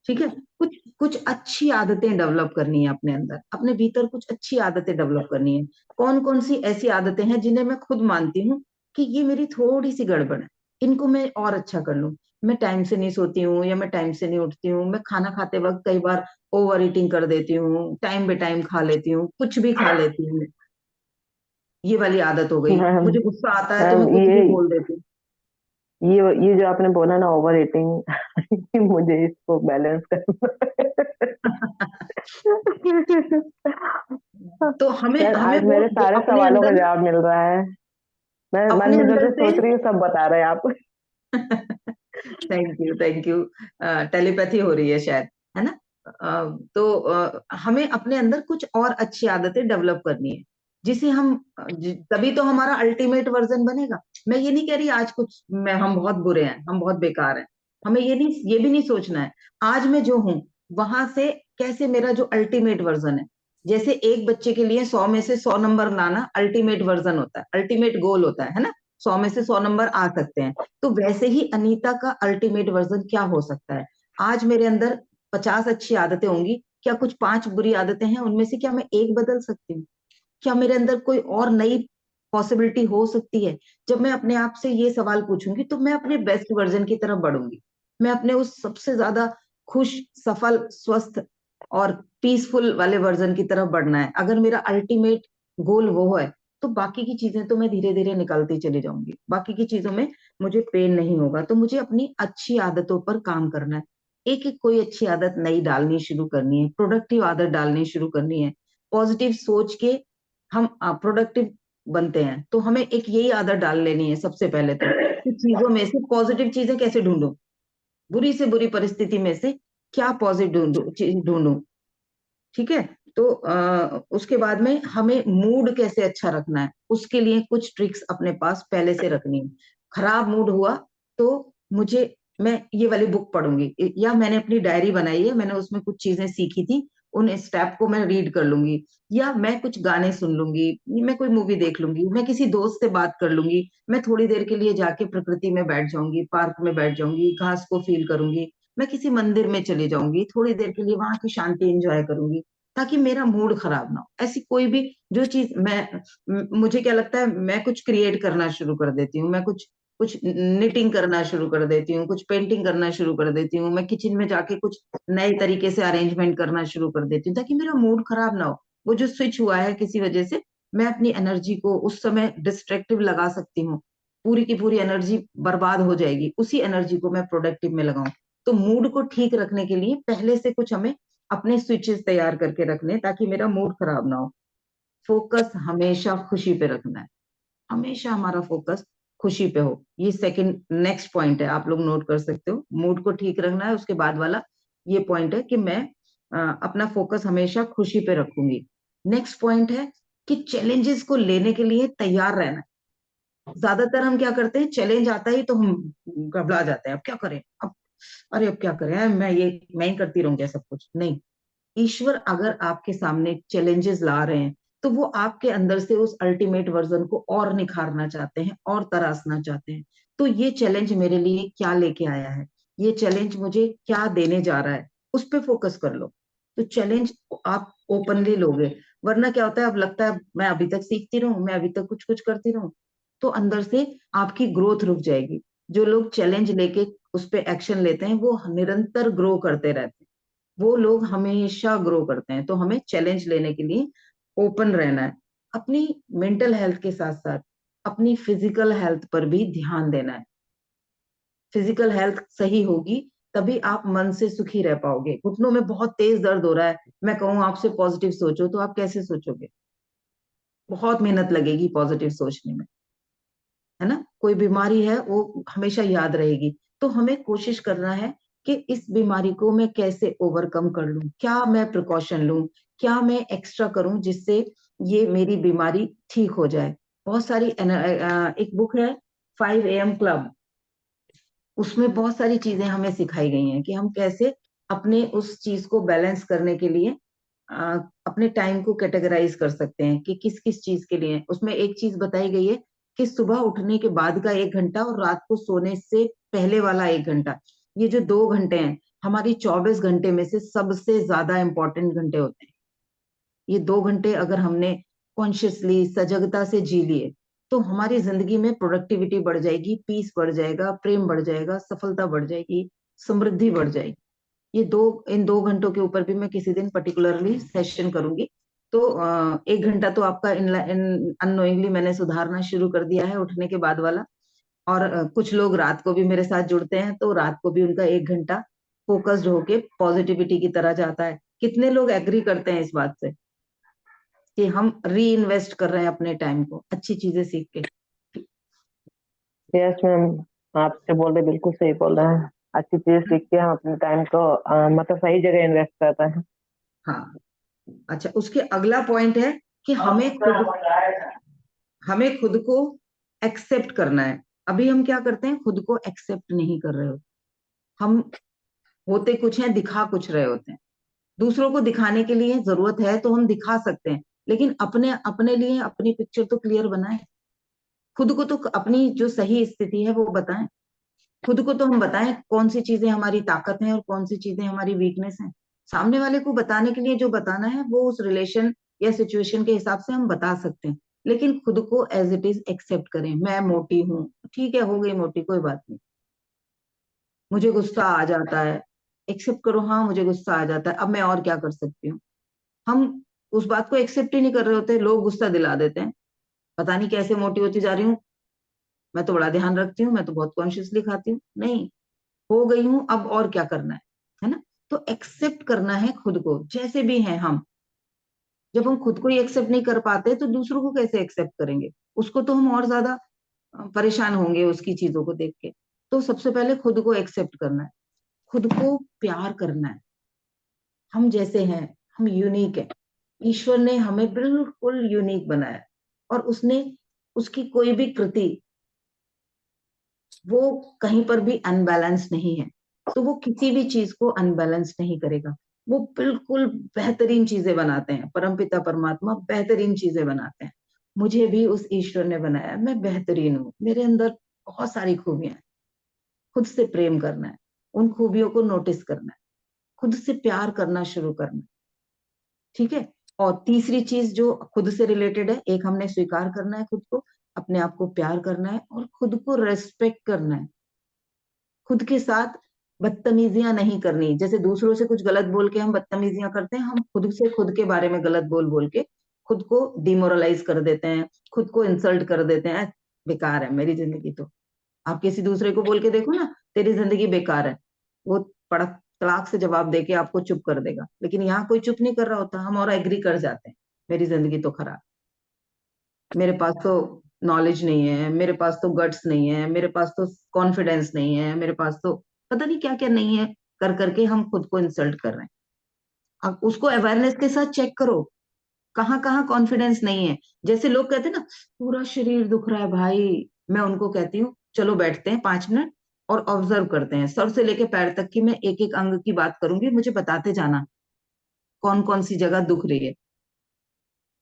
S1: ठीक है। कुछ कुछ अच्छी आदतें डेवलप करनी है अपने अंदर, अपने भीतर कुछ अच्छी आदतें डेवलप करनी है। कौन कौन सी ऐसी आदतें हैं जिन्हें मैं खुद मानती हूँ कि ये मेरी थोड़ी सी गड़बड़ है, इनको मैं और अच्छा कर लूं। मैं टाइम से नहीं सोती हूँ, या मैं टाइम से नहीं उठती हूँ, मैं खाना खाते वक्त कई बार ओवर ईटिंग कर देती हूँ, टाइम बे टाइम खा लेती हूँ, कुछ भी खा लेती हूँ, ये वाली आदत हो गई।
S2: मैम
S1: मुझे गुस्सा आता है तो
S2: मैम
S1: मैं कुछ
S2: ये
S1: भी बोल देती हूँ।
S4: ये जो आपने बोला ना ओवर ईटिंग, मुझे इसको बैलेंस करना
S1: तो हमें
S4: यार
S1: हमें
S4: आज
S1: वो
S4: मेरे
S1: वो
S4: सारे
S1: अपने
S4: सवालों का
S1: अंदर,
S4: जवाब मिल रहा है। मैं मन
S1: अपने
S4: में जो
S1: अंदर
S4: जो
S1: से
S4: सोच रही हूँ सब बता रहे हैं आप।
S1: Thank you, thank you. Telepathy हो रही है शायद, है ना? तो हमें अपने अंदर कुछ और अच्छी आदतें डेवलप करनी है, जिसे हम तभी तो हमारा अल्टीमेट वर्जन बनेगा। मैं ये नहीं कह रही आज कुछ मैं हम बहुत बुरे हैं, हम बहुत बेकार हैं। हमें ये भी नहीं सोचना है आज मैं जो हूं वहां से कैसे मेरा जो अल्टीमेट वर्जन है। जैसे एक बच्चे के लिए 100 में से 100 नंबर लाना अल्टीमेट वर्जन होता है, अल्टीमेट गोल होता है ना? 100 में से 100 नंबर आ सकते हैं। तो वैसे ही अनीता का अल्टीमेट वर्जन क्या हो सकता है? आज मेरे अंदर 50 अच्छी आदतें होंगी, क्या कुछ 5 बुरी आदतें हैं, उनमें से क्या मैं एक बदल सकती हूँ? क्या मेरे अंदर कोई और नई पॉसिबिलिटी हो सकती है? जब मैं अपने आप से ये सवाल पूछूंगी तो मैं अपने बेस्ट वर्जन की तरफ बढ़ूंगी। मैं अपने उस सबसे ज्यादा खुश, सफल, स्वस्थ और पीसफुल वाले वर्जन की तरफ बढ़ना है। अगर मेरा अल्टीमेट गोल वो है, तो बाकी की चीजें तो मैं धीरे धीरे निकालती चली जाऊंगी, बाकी की चीजों में मुझे पेन नहीं होगा। तो मुझे अपनी अच्छी आदतों पर काम करना है। एक एक कोई अच्छी आदत नई डालनी शुरू करनी है, प्रोडक्टिव आदत डालनी शुरू करनी है। पॉजिटिव सोच के हम प्रोडक्टिव बनते हैं, तो हमें एक यही आदत डाल लेनी है सबसे पहले तो, कि चीजों में से पॉजिटिव चीजें कैसे ढूंढूं, बुरी से बुरी परिस्थिति में से क्या पॉजिटिव ढूंढूं, चीज ढूंढूं। ठीक है? तो उसके बाद में हमें मूड कैसे अच्छा रखना है, उसके लिए कुछ ट्रिक्स अपने पास पहले से रखनी है। खराब मूड हुआ तो मुझे मैं ये वाली बुक पढ़ूंगी, या मैंने अपनी डायरी बनाई है, मैंने उसमें कुछ चीजें सीखी थी, उन स्टेप को मैं रीड कर लूंगी, या मैं कुछ गाने सुन लूंगी, मैं कोई मूवी देख लूंगी, मैं किसी दोस्त से बात कर लूंगी, मैं थोड़ी देर के लिए जाके प्रकृति में बैठ जाऊंगी, पार्क में बैठ जाऊंगी, घास को फील करूंगी, मैं किसी मंदिर में चली जाऊंगी, थोड़ी देर के लिए वहां की शांति एंजॉय करूंगी, ताकि मेरा मूड खराब ना हो। ऐसी कोई भी जो चीज मुझे क्या लगता है, मैं कुछ क्रिएट करना शुरू कर देती हूँ, मैं कुछ कुछ निटिंग करना शुरू कर देती हूँ, कुछ पेंटिंग करना शुरू कर देती हूँ, मैं किचन में जाके कुछ नए तरीके से अरेंजमेंट करना शुरू कर देती हूँ, ताकि मेरा मूड खराब ना हो। वो जो स्विच हुआ है किसी वजह से, मैं अपनी एनर्जी को उस समय डिस्ट्रक्टिव लगा सकती हूँ, पूरी की पूरी एनर्जी बर्बाद हो जाएगी, उसी एनर्जी को मैं प्रोडक्टिव में लगाऊं। तो मूड को ठीक रखने के लिए पहले से कुछ हमें अपने स्विचेस तैयार करके रखने, ताकि मेरा मूड खराब ना हो। फोकस हमेशा खुशी पे रखना है, हमेशा हमारा फोकस खुशी पे हो। ये सेकंड नेक्स्ट पॉइंट है, आप लोग नोट कर सकते हो। मूड को ठीक रखना है, उसके बाद वाला ये पॉइंट है कि मैं अपना फोकस हमेशा खुशी पे रखूंगी। नेक्स्ट पॉइंट है कि चैलेंजेस को लेने के लिए तैयार रहना है। ज्यादातर हम क्या करते हैं, चैलेंज आता ही तो हम घबरा जाते हैं, अब क्या करें, अब अरे अब क्या करें, मैं ही करती रहूं क्या सब कुछ? नहीं। ईश्वर अगर आपके सामने चैलेंजेस ला रहे हैं, तो वो आपके अंदर से उस अल्टीमेट वर्जन को और निखारना चाहते हैं और तराशना चाहते हैं। तो ये चैलेंज मेरे लिए क्या लेके आया है, ये चैलेंज मुझे क्या देने जा रहा है, उस पर फोकस कर लो। तो चैलेंज आप ओपनली लोगे, वरना क्या होता है, अब लगता है मैं अभी तक सीखती रहूं, मैं अभी तक कुछ कुछ करती रहूं, तो अंदर से आपकी ग्रोथ रुक जाएगी। जो लोग चैलेंज लेके उस पर एक्शन लेते हैं, वो निरंतर ग्रो करते रहते हैं, वो लोग हमेशा ग्रो करते हैं। तो हमें चैलेंज लेने के लिए ओपन रहना है। अपनी मेंटल हेल्थ के साथ साथ अपनी फिजिकल हेल्थ पर भी ध्यान देना है। फिजिकल हेल्थ सही होगी तभी आप मन से सुखी रह पाओगे। घुटनों में बहुत तेज दर्द हो रहा है, मैं कहूँ आपसे पॉजिटिव सोचो, तो आप कैसे सोचोगे? बहुत मेहनत लगेगी पॉजिटिव सोचने में, है ना? कोई बीमारी है वो हमेशा याद रहेगी। तो हमें कोशिश करना है कि इस बीमारी को मैं कैसे ओवरकम कर लूं, क्या मैं प्रिकॉशन लूं, क्या मैं एक्स्ट्रा करूं जिससे ये मेरी बीमारी ठीक हो जाए। बहुत सारी एक बुक है 5 AM क्लब, उसमें बहुत सारी चीजें हमें सिखाई गई हैं कि हम कैसे अपने उस चीज को बैलेंस करने के लिए अपने टाइम को कैटेगराइज कर सकते हैं कि किस किस चीज के लिए। उसमें एक चीज बताई गई है कि सुबह उठने के बाद का 1 घंटा और रात को सोने से पहले वाला 1 घंटा, ये जो 2 घंटे हैं, हमारी 24 घंटे में से सबसे ज्यादा इंपॉर्टेंट घंटे होते हैं। ये 2 घंटे अगर हमने कॉन्शियसली सजगता से जी लिए, तो हमारी जिंदगी में प्रोडक्टिविटी बढ़ जाएगी, पीस बढ़ जाएगा, प्रेम बढ़ जाएगा, सफलता बढ़ जाएगी, समृद्धि बढ़ जाएगी। ये इन 2 घंटों के ऊपर भी मैं किसी दिन पर्टिकुलरली सेशन करूंगी। तो 1 घंटा तो आपका इन अननोइंगली मैंने सुधारना शुरू कर दिया है उठने के बाद वाला। और कुछ लोग रात को भी मेरे साथ जुड़ते हैं, तो रात को भी उनका 1 घंटा फोकस्ड होके पॉजिटिविटी की तरह जाता है। कितने लोग एग्री करते हैं इस बात से कि हम री इन्वेस्ट कर रहे हैं अपने टाइम को अच्छी चीजें सीख के?
S4: यस मैम, आपसे बोल रहे बिल्कुल सही बोल रहे हैं। अच्छी चीज सीख के हम अपने टाइम को मतलब सही जगह इन्वेस्ट करते हैं।
S1: हाँ। अच्छा, उसके अगला पॉइंट है कि हमें खुद को एक्सेप्ट करना है। अभी हम क्या करते हैं, खुद को एक्सेप्ट नहीं कर रहे हो। हम होते कुछ हैं, दिखा कुछ रहे होते हैं। दूसरों को दिखाने के लिए जरूरत है तो हम दिखा सकते हैं, लेकिन अपने अपने लिए अपनी पिक्चर तो क्लियर बनाएं। खुद को तो अपनी जो सही स्थिति है वो बताएं। खुद को तो हम बताएं कौन सी चीजें हमारी ताकत है और कौन सी चीजें हमारी वीकनेस है। सामने वाले को बताने के लिए जो बताना है वो उस रिलेशन या सिचुएशन के हिसाब से हम बता सकते हैं, लेकिन खुद को एज इट इज एक्सेप्ट करें। मैं मोटी हूँ, ठीक है, हो गई मोटी, कोई बात नहीं। मुझे गुस्सा आ जाता है, एक्सेप्ट करो, हाँ मुझे गुस्सा आ जाता है, अब मैं और क्या कर सकती हूँ। हम उस बात को एक्सेप्ट ही नहीं कर रहे होते, लोग गुस्सा दिला देते हैं। पता नहीं कैसे मोटी होती जा रही हूँ, मैं तो बड़ा ध्यान रखती हूँ, मैं तो बहुत कॉन्शियसली खाती हूँ। नहीं, हो गई हूं, अब और क्या करना है ना? तो एक्सेप्ट करना है खुद को जैसे भी हैं हम। जब हम खुद को ही एक्सेप्ट नहीं कर पाते तो दूसरों को कैसे एक्सेप्ट करेंगे? उसको तो हम और ज्यादा परेशान होंगे उसकी चीजों को देख के। तो सबसे पहले खुद को एक्सेप्ट करना है, खुद को प्यार करना है। हम जैसे हैं, हम यूनिक है। ईश्वर ने हमें बिल्कुल यूनिक बनाया, और उसने उसकी कोई भी कृति वो कहीं पर भी अनबैलेंस नहीं है। तो वो किसी भी चीज को अनबैलेंस नहीं करेगा। वो बिल्कुल बेहतरीन चीजें बनाते हैं, परमपिता परमात्मा बेहतरीन चीजें बनाते हैं। मुझे भी उस ईश्वर ने बनाया, मैं बेहतरीन हूँ, मेरे अंदर बहुत सारी खूबियां हैं। खुद से प्रेम करना है, उन खूबियों को नोटिस करना है, खुद से प्यार करना शुरू करना है। ठीक है। और तीसरी चीज जो खुद से रिलेटेड है, एक हमने स्वीकार करना है खुद को, अपने आप को प्यार करना है और खुद को रेस्पेक्ट करना है। खुद के साथ बदतमीजियां नहीं करनी। जैसे दूसरों से कुछ गलत बोल के हम बदतमीजियां करते हैं, हम खुद से खुद के बारे में गलत बोल बोल के खुद को डिमोरलाइज कर देते हैं, खुद को इंसल्ट कर देते हैं। बेकार है मेरी जिंदगी तो। आप किसी दूसरे को बोल के देखो ना, तेरी जिंदगी बेकार है, वो पड़क तड़ाक से जवाब देके आपको चुप कर देगा। लेकिन यहाँ कोई चुप नहीं कर रहा होता, हम और एग्री कर जाते हैं, मेरी जिंदगी तो खराब, मेरे पास तो नॉलेज नहीं है, मेरे पास तो गट्स नहीं है, मेरे पास तो कॉन्फिडेंस नहीं है, मेरे पास तो पता नहीं क्या क्या नहीं है। कर करके हम खुद को इंसल्ट कर रहे हैं। अब उसको अवेयरनेस के साथ चेक करो, कहाँ कहाँ कॉन्फिडेंस नहीं है। जैसे लोग कहते हैं ना, पूरा शरीर दुख रहा है भाई, मैं उनको कहती हूँ चलो बैठते हैं 5 मिनट और ऑब्जर्व करते हैं, सर से लेके पैर तक की मैं एक एक अंग की बात करूंगी, मुझे बताते जाना कौन कौन सी जगह दुख रही है।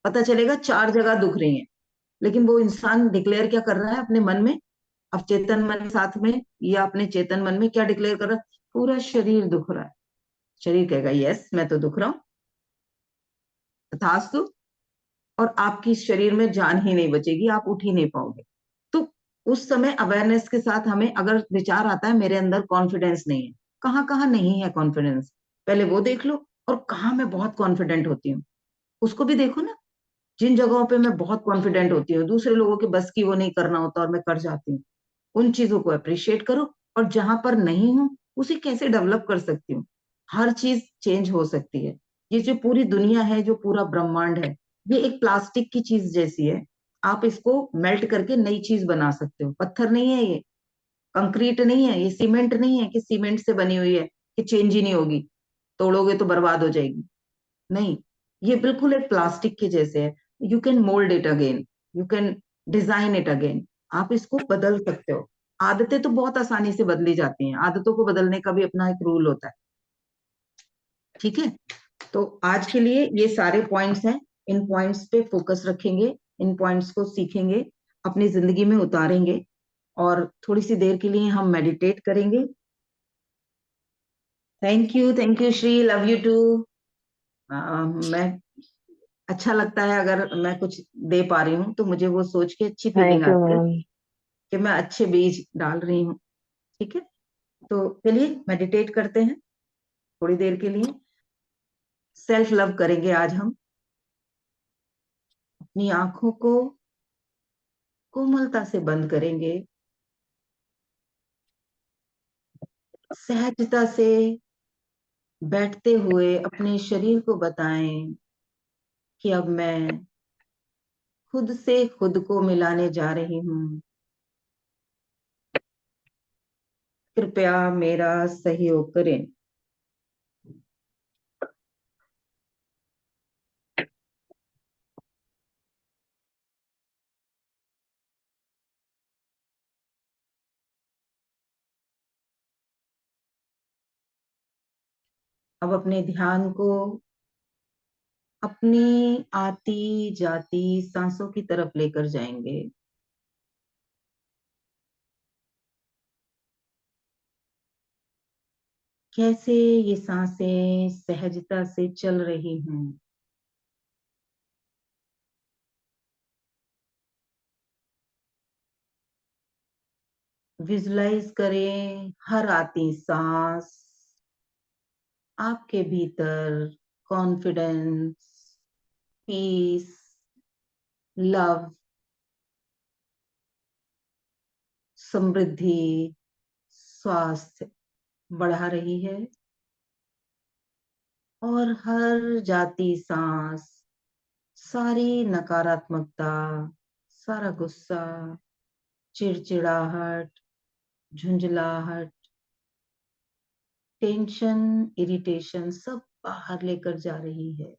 S1: पता चलेगा 4 जगह दुख रही है। लेकिन वो इंसान डिक्लेयर क्या कर रहा है अपने मन में, अवचेतन मन के साथ में या अपने चेतन मन में क्या डिक्लेयर कर रहा है? पूरा शरीर दुख रहा है। शरीर कहेगा यस मैं तो दुख रहा हूं, तथास्तु। और आपकी शरीर में जान ही नहीं बचेगी, आप उठ ही नहीं पाओगे। तो उस समय अवेयरनेस के साथ हमें अगर विचार आता है मेरे अंदर कॉन्फिडेंस नहीं है, कहाँ कहाँ नहीं है कॉन्फिडेंस, पहले वो देख लो। और कहाँ मैं बहुत कॉन्फिडेंट होती हूँ उसको भी देखो ना। जिन जगहों पे मैं बहुत कॉन्फिडेंट होती हूँ, दूसरे लोगों के बस की वो नहीं करना होता और मैं कर जाती हूँ, उन चीजों को अप्रिशिएट करो। और जहां पर नहीं हूं उसे कैसे डेवलप कर सकती हूँ। हर चीज चेंज हो सकती है। ये जो पूरी दुनिया है, जो पूरा ब्रह्मांड है, ये एक प्लास्टिक की चीज जैसी है। आप इसको मेल्ट करके नई चीज बना सकते हो। पत्थर नहीं है ये, कंक्रीट नहीं है ये, सीमेंट नहीं है कि सीमेंट से बनी हुई है कि चेंज ही नहीं होगी, तोड़ोगे तो बर्बाद हो जाएगी। नहीं, ये बिल्कुल एक प्लास्टिक के जैसे है। You can mould it again, you can design it again. आप इसको बदल सकते हो। आदतें तो बहुत आसानी से बदली जाती हैं, आदतों को बदलने का भी अपना एक रूल होता है। ठीक है। तो आज के लिए ये सारे पॉइंट्स हैं, इन पॉइंट्स पे फोकस रखेंगे, इन पॉइंट्स को सीखेंगे, अपनी जिंदगी में उतारेंगे। और थोड़ी सी देर के लिए हम मेडिटेट करेंगे। Thank you Shri, love you too. मैं अच्छा लगता है अगर मैं कुछ दे पा रही हूँ तो मुझे वो सोच के अच्छी फीलिंग
S4: थैंक यू
S1: आती है
S4: मैम।
S1: कि मैं अच्छे बीज डाल रही हूँ। ठीक है। तो चलिए मेडिटेट करते हैं थोड़ी देर के लिए। सेल्फ लव करेंगे आज हम। अपनी आंखों को कोमलता से बंद करेंगे सहजता से बैठते हुए अपने शरीर को बताएं कि अब मैं खुद से खुद को मिलाने जा रही हूँ। कृपया मेरा सहयोग करें। अब अपने ध्यान को अपनी आती जाती सांसों की तरफ लेकर जाएंगे। कैसे ये सांसें सहजता से चल रही हैं। विजुलाइज करें हर आती सांस आपके भीतर कॉन्फिडेंस, पीस, लव, समृद्धि, स्वास्थ्य बढ़ा रही है। और हर जाती सांस सारी नकारात्मकता, सारा गुस्सा, चिड़चिड़ाहट, झुंझलाहट, टेंशन, इरिटेशन सब बाहर लेकर जा रही है।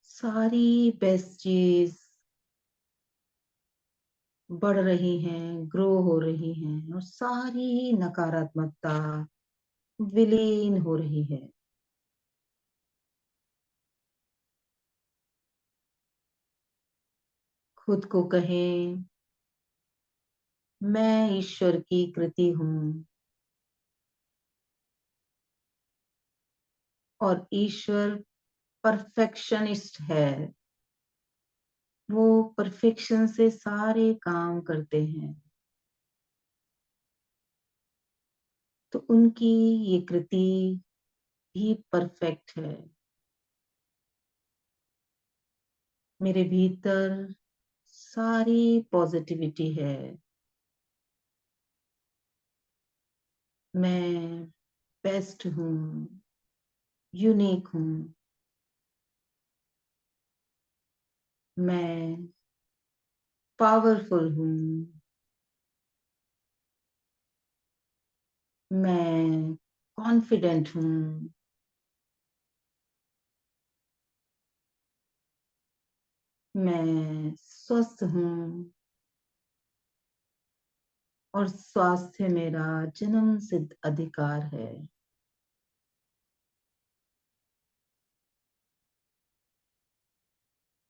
S1: सारी बेस्ट चीज बढ़ रही हैं, ग्रो हो रही हैं और सारी नकारात्मकता विलीन हो रही है। खुद को कहें, मैं ईश्वर की कृति हूँ और ईश्वर परफेक्शनिस्ट है। वो परफेक्शन से सारे काम करते हैं, तो उनकी ये कृति भी परफेक्ट है। मेरे भीतर सारी पॉजिटिविटी है। मैं बेस्ट हूँ, यूनिक हूँ। मैं पावरफुल हूँ। मैं कॉन्फिडेंट हूँ। मैं स्वस्थ हूँ और स्वास्थ्य मेरा जन्म सिद्ध अधिकार है।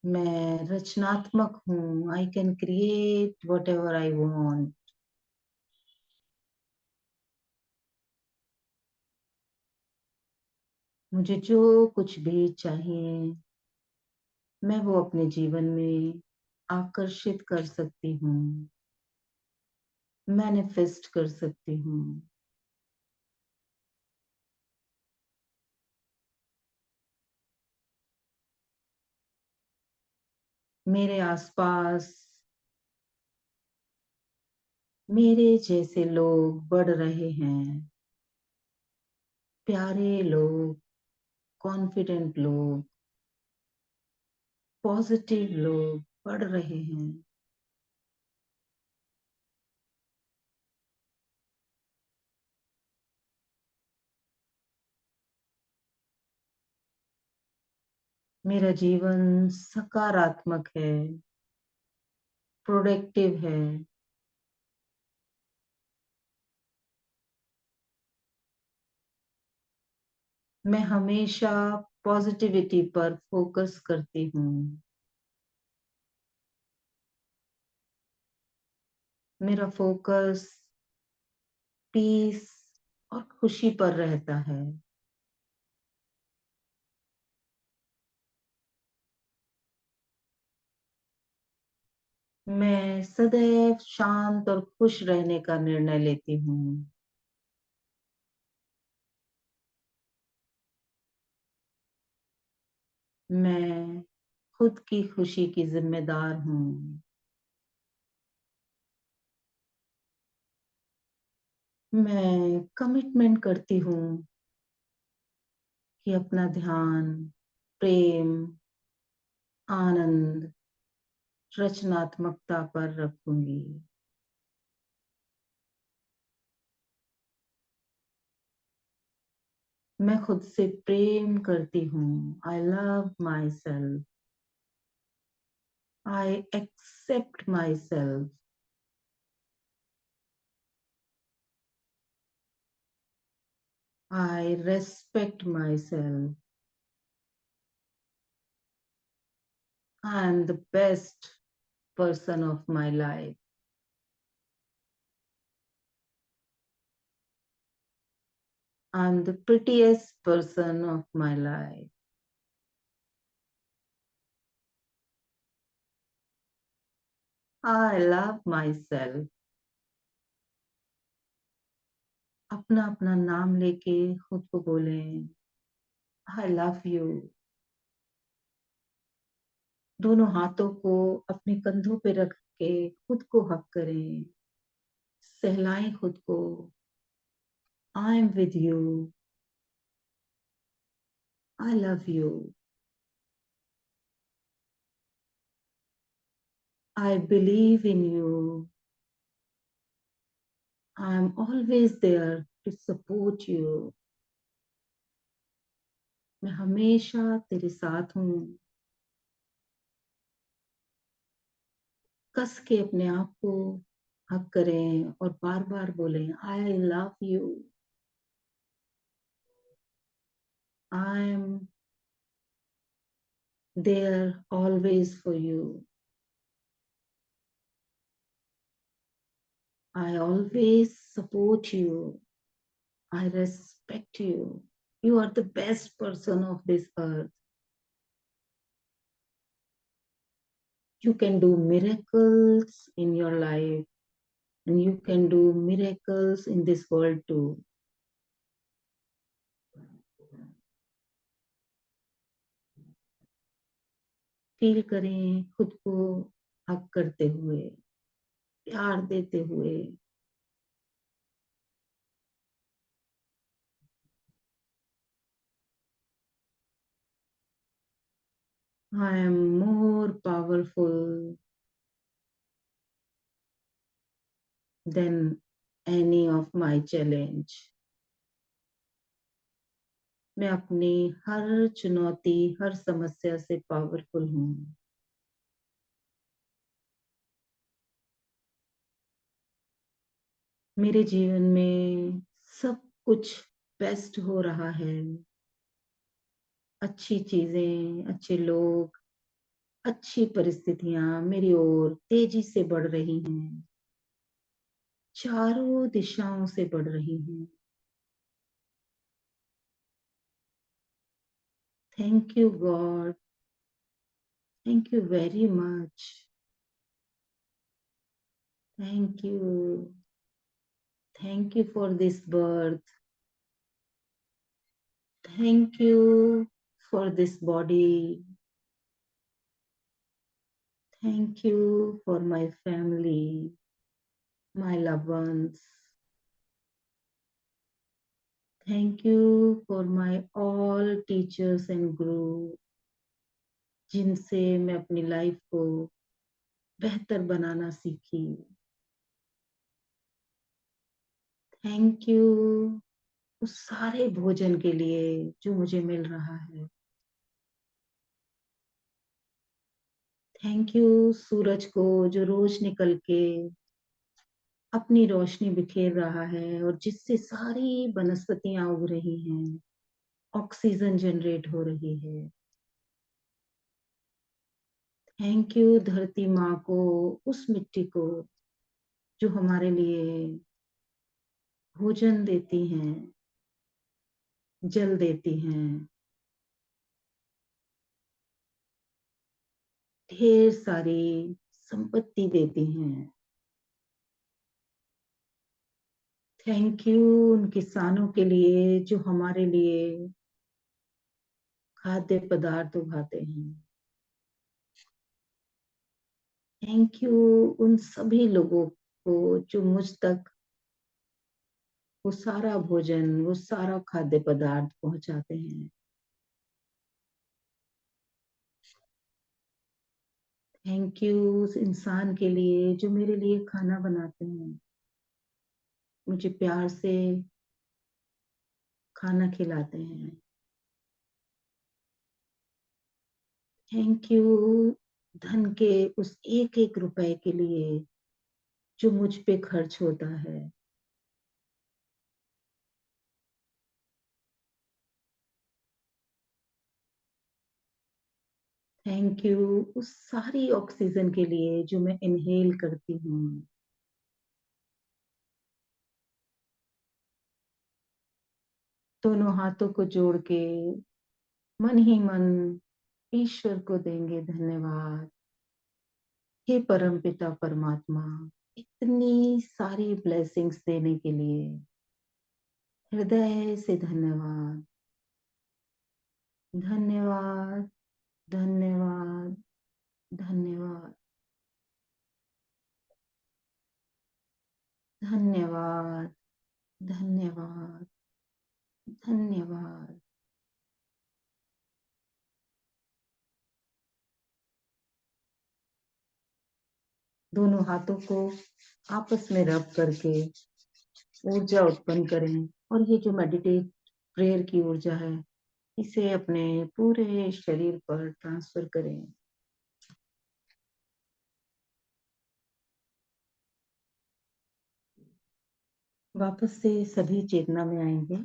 S1: मैं रचनात्मक हूँ। I can create what ever I want. मुझे जो कुछ भी चाहिए मैं वो अपने जीवन में आकर्षित कर सकती हूँ, मैनिफेस्ट कर सकती हूँ। मेरे आसपास मेरे जैसे लोग बढ़ रहे हैं। प्यारे लोग, कॉन्फिडेंट लोग, पॉजिटिव लोग बढ़ रहे हैं। मेरा जीवन सकारात्मक है, प्रोडक्टिव है। मैं हमेशा पॉजिटिविटी पर फोकस करती हूँ। मेरा फोकस पीस और खुशी पर रहता है। मैं सदैव शांत और खुश रहने का निर्णय लेती हूँ। मैं खुद की खुशी की जिम्मेदार हूँ। मैं कमिटमेंट करती हूँ कि अपना ध्यान प्रेम, आनंद, रचनात्मकता पर रखूंगी। मैं खुद से प्रेम करती हूँ। I love myself. I accept myself. I respect myself. I am the best person of my life. I'm the prettiest person of my life. I love myself. अपना अपना नाम लेके खुद को बोलें, I love you. दोनों हाथों को अपने कंधों पे रख के खुद को हक करें, सहलाएं खुद को। I am with you. I love you. I believe in you. I am always there to support you. मैं हमेशा तेरे साथ हूँ। कस के अपने आप को हक करें और बार बार बोलें, I love you. I am there always for you. I always support you. I respect you. You are the best person of this earth. You can do miracles in your life, and you can do miracles in this world too. Feel करें खुद को हक करते हुए, प्यार देते हुए। I am more powerful than any of my challenge. मैं अपनी हर चुनौती, हर समस्या से पावरफुल हूँ। मेरे जीवन में सब कुछ बेस्ट हो रहा है। अच्छी चीजें, अच्छे लोग, अच्छी परिस्थितियां मेरी ओर तेजी से बढ़ रही हैं, चारों दिशाओं से बढ़ रही हैं। Thank you God. Thank you very much. Thank you. Thank you for this birth. Thank you for this body. Thank you for my family, my loved ones. Thank you for my all teachers and guru, जिनसे मैं अपनी लाइफ को बेहतर बनाना सीखी। थैंक यू उस सारे भोजन के लिए जो मुझे मिल रहा है। थैंक यू सूरज को जो रोज निकल के अपनी रोशनी बिखेर रहा है और जिससे सारी वनस्पतियां उग रही हैं, ऑक्सीजन जनरेट हो रही है। थैंक यू धरती माँ को, उस मिट्टी को जो हमारे लिए भोजन देती हैं, जल देती हैं, ढेर सारी संपत्ति देती हैं। थैंक यू उन किसानों के लिए जो हमारे लिए खाद्य पदार्थ उगाते हैं। थैंक यू उन सभी लोगों को जो मुझ तक वो सारा भोजन, वो सारा खाद्य पदार्थ पहुंचाते हैं। थैंक यू उस इंसान के लिए जो मेरे लिए खाना बनाते हैं, मुझे प्यार से खाना खिलाते हैं। थैंक यू धन के उस एक एक रुपए के लिए जो मुझ पे खर्च होता है। थैंक यू उस सारी ऑक्सीजन के लिए जो मैं इनहेल करती हूँ। दोनों हाथों को जोड़ के मन ही मन ईश्वर को देंगे धन्यवाद। हे परम पिता परमात्मा, इतनी सारी ब्लेसिंग्स देने के लिए हृदय से धन्यवाद। धन्यवाद, धन्यवाद, धन्यवाद, धन्यवाद, धन्यवाद, धन्यवाद। दोनों हाथों को आपस में रब करके ऊर्जा उत्पन्न करें और ये जो मेडिटेट प्रेयर की ऊर्जा है इसे अपने पूरे शरीर पर ट्रांसफर करें। वापस से सभी चेतना में आएंगे।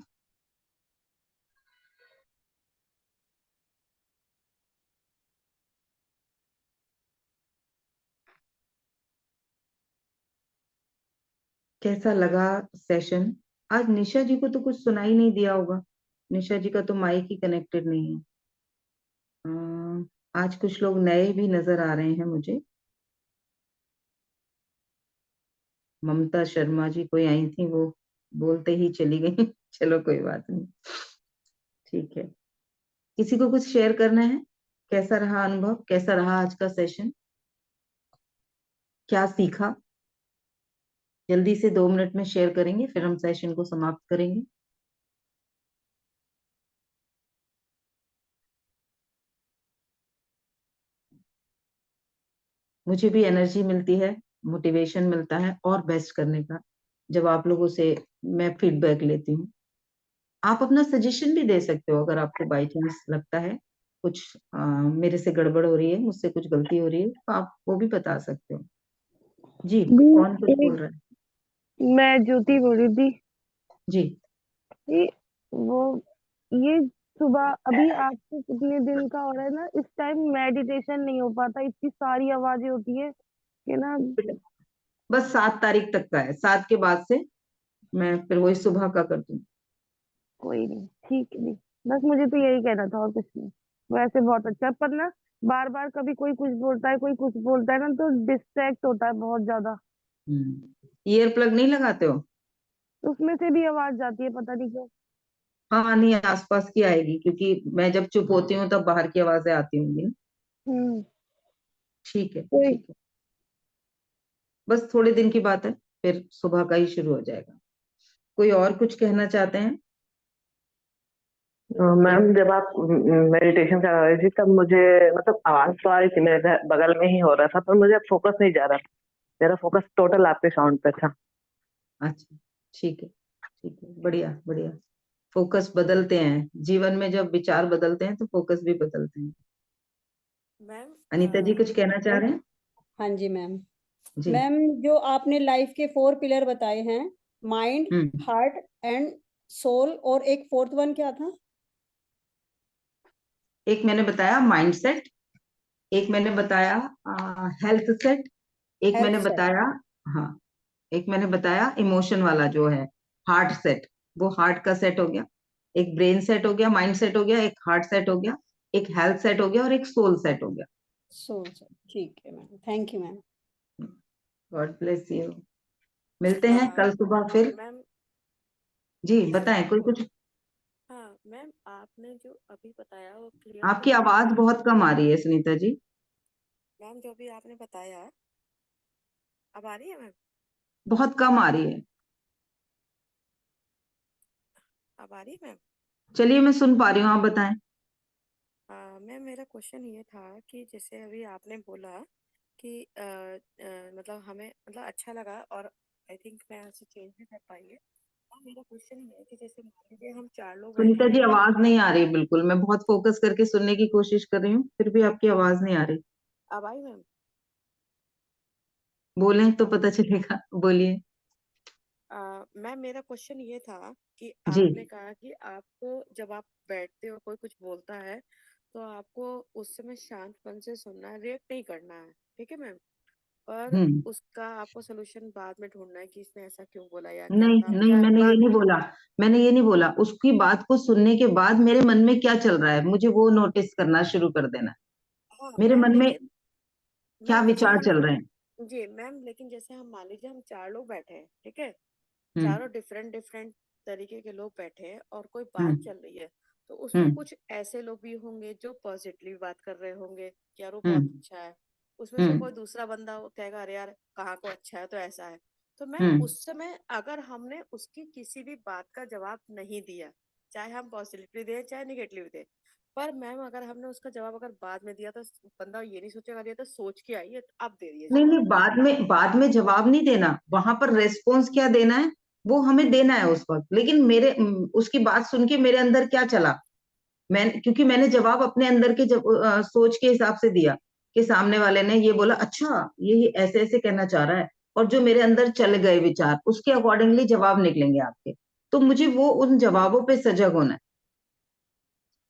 S1: कैसा लगा सेशन? आज निशा जी को तो कुछ सुनाई नहीं दिया होगा, निशा जी का तो माइक ही कनेक्टेड नहीं है। आज कुछ लोग नए भी नजर आ रहे हैं मुझे। ममता शर्मा जी कोई आई थी, वो बोलते ही चली गई। चलो कोई बात नहीं, ठीक है। किसी को कुछ शेयर करना है? कैसा रहा अनुभव, कैसा रहा आज का सेशन, क्या सीखा? जल्दी से 2 मिनट में शेयर करेंगे, फिर हम सेशन को समाप्त करेंगे। मुझे भी एनर्जी मिलती है, मोटिवेशन मिलता है और बेस्ट करने का जब आप लोगों से मैं फीडबैक लेती हूँ। आप अपना सजेशन भी दे सकते हो अगर आपको बाई चांस लगता है कुछ मेरे से गड़बड़ हो रही है, मुझसे कुछ गलती हो रही है, तो आप वो भी बता सकते हो। जी,
S3: दी
S1: कौन कुछ बोल
S3: एक
S1: रहा है?
S3: मैं ज्योति बोल रही थी।
S1: जी।
S3: ये वो ये सुबह अभी आपको कितने दिन का हो रहा है ना, इस टाइम मेडिटेशन नहीं हो पाता, इतनी सारी आवाजें होती है कि ना।
S1: बस 7 तारीख तक का है, 7 के बाद से मैं फिर वही सुबह का कर दूँ।
S3: कोई नहीं, ठीक है दी। बस मुझे तो यही कहना था और कुछ नहीं। वैसे बहुत अच्छा है, पर ना बार बार कभी कोई कुछ बोलता है, कोई कुछ बोलता है ना, तो डिस्ट्रैक्ट होता है बहुत ज्यादा।
S1: ईयर प्लग नहीं लगाते हो?
S3: तो उसमें से भी आवाज जाती है, पता नहीं क्यों।
S1: हाँ नहीं, आसपास की आएगी क्योंकि मैं जब चुप होती हूँ तब बाहर की आवाजें आती होंगी ना।
S3: हम्म।
S1: ठीक है,
S3: कोई
S1: ठीक है। बस थोड़े दिन की बात है, फिर सुबह का ही शुरू हो जाएगा। कोई और कुछ कहना चाहते हैं?
S4: मैम जब आप मेडिटेशन कर रही थी तब मुझे मतलब आवाज तो आ रही थी, मेरे बगल में ही हो रहा था, पर मुझे फोकस नहीं जा रहा था। मेरा फोकस टोटल आपके साउंड पे था।
S1: अच्छा, ठीक है, ठीक है, बढ़िया बढ़िया। फोकस बदलते हैं जीवन में, जब विचार बदलते हैं तो फोकस भी बदलते हैं।
S5: मैम
S1: अनीता जी कुछ कहना चाह
S5: हेलो।
S1: रहे हैं?
S5: हाँ जी मैम।
S1: जी।
S5: मैम जो आपने लाइफ के 4 पिलर बताए हैं, mind,
S1: hmm
S5: heart and soul, और एक फोर्थ वन क्या था?
S1: एक मैंने बताया माइंड सेट, एक मैंने बताया हेल्थ सेट, एक
S5: हेल्थ
S1: मैंने
S5: सेट।
S1: बताया, हाँ, एक मैंने बताया इमोशन वाला जो है हार्ट सेट, वो हार्ट का सेट हो गया। एक ब्रेन सेट हो गया, माइंड सेट हो गया, एक हार्ट सेट हो गया, एक हेल्थ सेट हो गया और एक सोल सेट हो गया।
S5: सोल सेट, ठीक है ma'am, thank you ma'am.
S1: God bless you. मिलते हैं कल सुबह फिर।
S6: मैम
S1: जी बताएं कोई कुछ।
S6: हाँ मैम, आपने जो अभी बताया वो क्लियर तो
S1: आपकी
S6: हो
S1: आवाज
S6: गया।
S1: बहुत कम आ रही है सुनीता जी।
S6: मैम जो अभी आपने बताया, अब आ रही है मैम?
S1: बहुत कम आ रही है।
S6: अब आ रही है मैम?
S1: चलिए, मैं सुन पा रही हूँ, आप बताएं।
S6: मैम मेरा क्वेश्चन ये था कि जैसे अभी आपने बोला कि मतलब हमें मतलब अच्छा लगा और आई थिंक मैं ऐसे चेंज भी कर पाई है। और मेरा क्वेश्चन ये है कि जैसे मान लीजिए हम 4 लोग बैठे
S1: सुनीता जी,
S6: हैं।
S1: आवाज नहीं आ रही बिल्कुल। मैं बहुत फोकस करके सुनने की कोशिश कर रही हूँ, फिर भी आपकी आवाज नहीं आ रही।
S6: अब आई मैम?
S1: बोलें तो पता चलेगा, बोलिए।
S6: मैम मेरा क्वेश्चन ये था कि
S1: जी।
S6: आपने कहा कि आपको जब आप बैठते हो कोई कुछ बोलता है तो आपको उस समय शांत मन से सुनना है, रिएक्ट नहीं करना है, ठीक है मैम? और
S1: हम्म।
S6: उसका आपको सोल्यूशन बाद में ढूंढना है कि इसने ऐसा क्यों बोला या क्या
S1: नहीं
S6: था,
S1: नहीं,
S6: क्या
S1: मैंने ये
S6: बात।
S1: नहीं बोला। मैंने ये नहीं बोला। उसकी बात को सुनने के बाद मेरे मन में क्या चल रहा है, मुझे वो नोटिस करना शुरू कर देना।
S6: हाँ
S1: मेरे
S6: मैम,
S1: मन में
S6: लेकिन
S1: क्या
S6: मैम जैसे
S1: विचार
S6: हम,
S1: चल रहे हैं।
S6: जी मैम, लेकिन जैसे हम मान लीजिए हम 4 लोग बैठे हैं, ठीक है?
S1: हम्म।
S6: चारों डिफरेंट डिफरेंट तरीके के लोग बैठे हैं और कोई बात
S1: हम्म।
S6: चल रही है। तो उसमें
S1: हम्म।
S6: कुछ ऐसे लोग भी होंगे जो पॉजिटिवली बात कर रहे होंगे कि यार वो बहुत
S1: हम्म।
S6: अच्छा है। उसमें से
S1: हम्म।
S6: कोई दूसरा बंदा वो कहेगा अरे यार कहाँ को अच्छा है तो ऐसा है। तो मैम
S1: हम्म।
S6: उस समय अगर हमने उसकी किसी भी बात का जवाब नहीं दिया, चाहे हम पॉजिटिवली दें चाहे निगेटिवली दें, पर मैम अगर हमने उसका जवाब अगर बाद में दिया तो बंदा ये नहीं सोचेगा अरे ये तो सोच के आई है तो अब दे दिए
S1: नहीं नहीं,
S6: जवाब।
S1: बाद में जवाब नहीं देना। वहां पर रेस्पॉन्स क्या देना है, वो हमें देना है उस वक्त। लेकिन उसकी बात सुन के मेरे अंदर क्या चला, क्योंकि मैंने जवाब अपने अंदर के सोच के हिसाब से दिया कि सामने वाले ने ये बोला, अच्छा ये ऐसे ऐसे कहना चाह रहा है। और जो मेरे अंदर चल गए विचार, उसके अकॉर्डिंगली जवाब निकलेंगे आपके। तो मुझे वो उन जवाबों पे सजग होना है।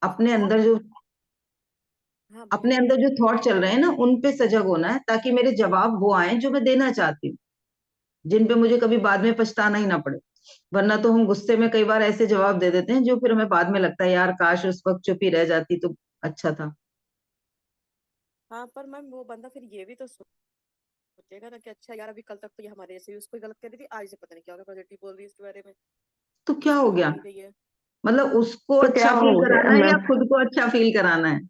S1: अपने
S6: हाँ
S1: अंदर जो
S6: हाँ
S1: अपने
S6: बोलिए।
S1: अंदर जो थॉट चल रहे हैं ना, उन पे सजग होना है, ताकि मेरे जवाब वो आए जो मैं देना चाहती हूँ, जिन पे मुझे कभी बाद में पछताना ही ना पड़े। वरना तो हम गुस्से में कई बार ऐसे जवाब दे देते हैं जो फिर हमें बाद में लगता है, यार काश उस वक्त चुप ही रह जाती तो अच्छा था।
S6: हाँ पर मैम वो बंदा फिर ये भी तो सोचेगा ना कि अच्छा यार अभी कल तक तो ये हमारे ऐसे ही उसको गलत कह रही थी, आज से पता नहीं क्या होगा पॉजिटिव बोल रही है इसके बारे में,
S1: तो क्या
S6: कुछ
S1: हो
S6: तो हो
S1: गया?
S6: नहीं रही है।
S1: मतलब उसको
S4: तो क्या
S1: अच्छा
S4: हो
S1: फील
S4: गया
S1: कराना है या
S4: मैम?
S1: खुद को अच्छा फील कराना है?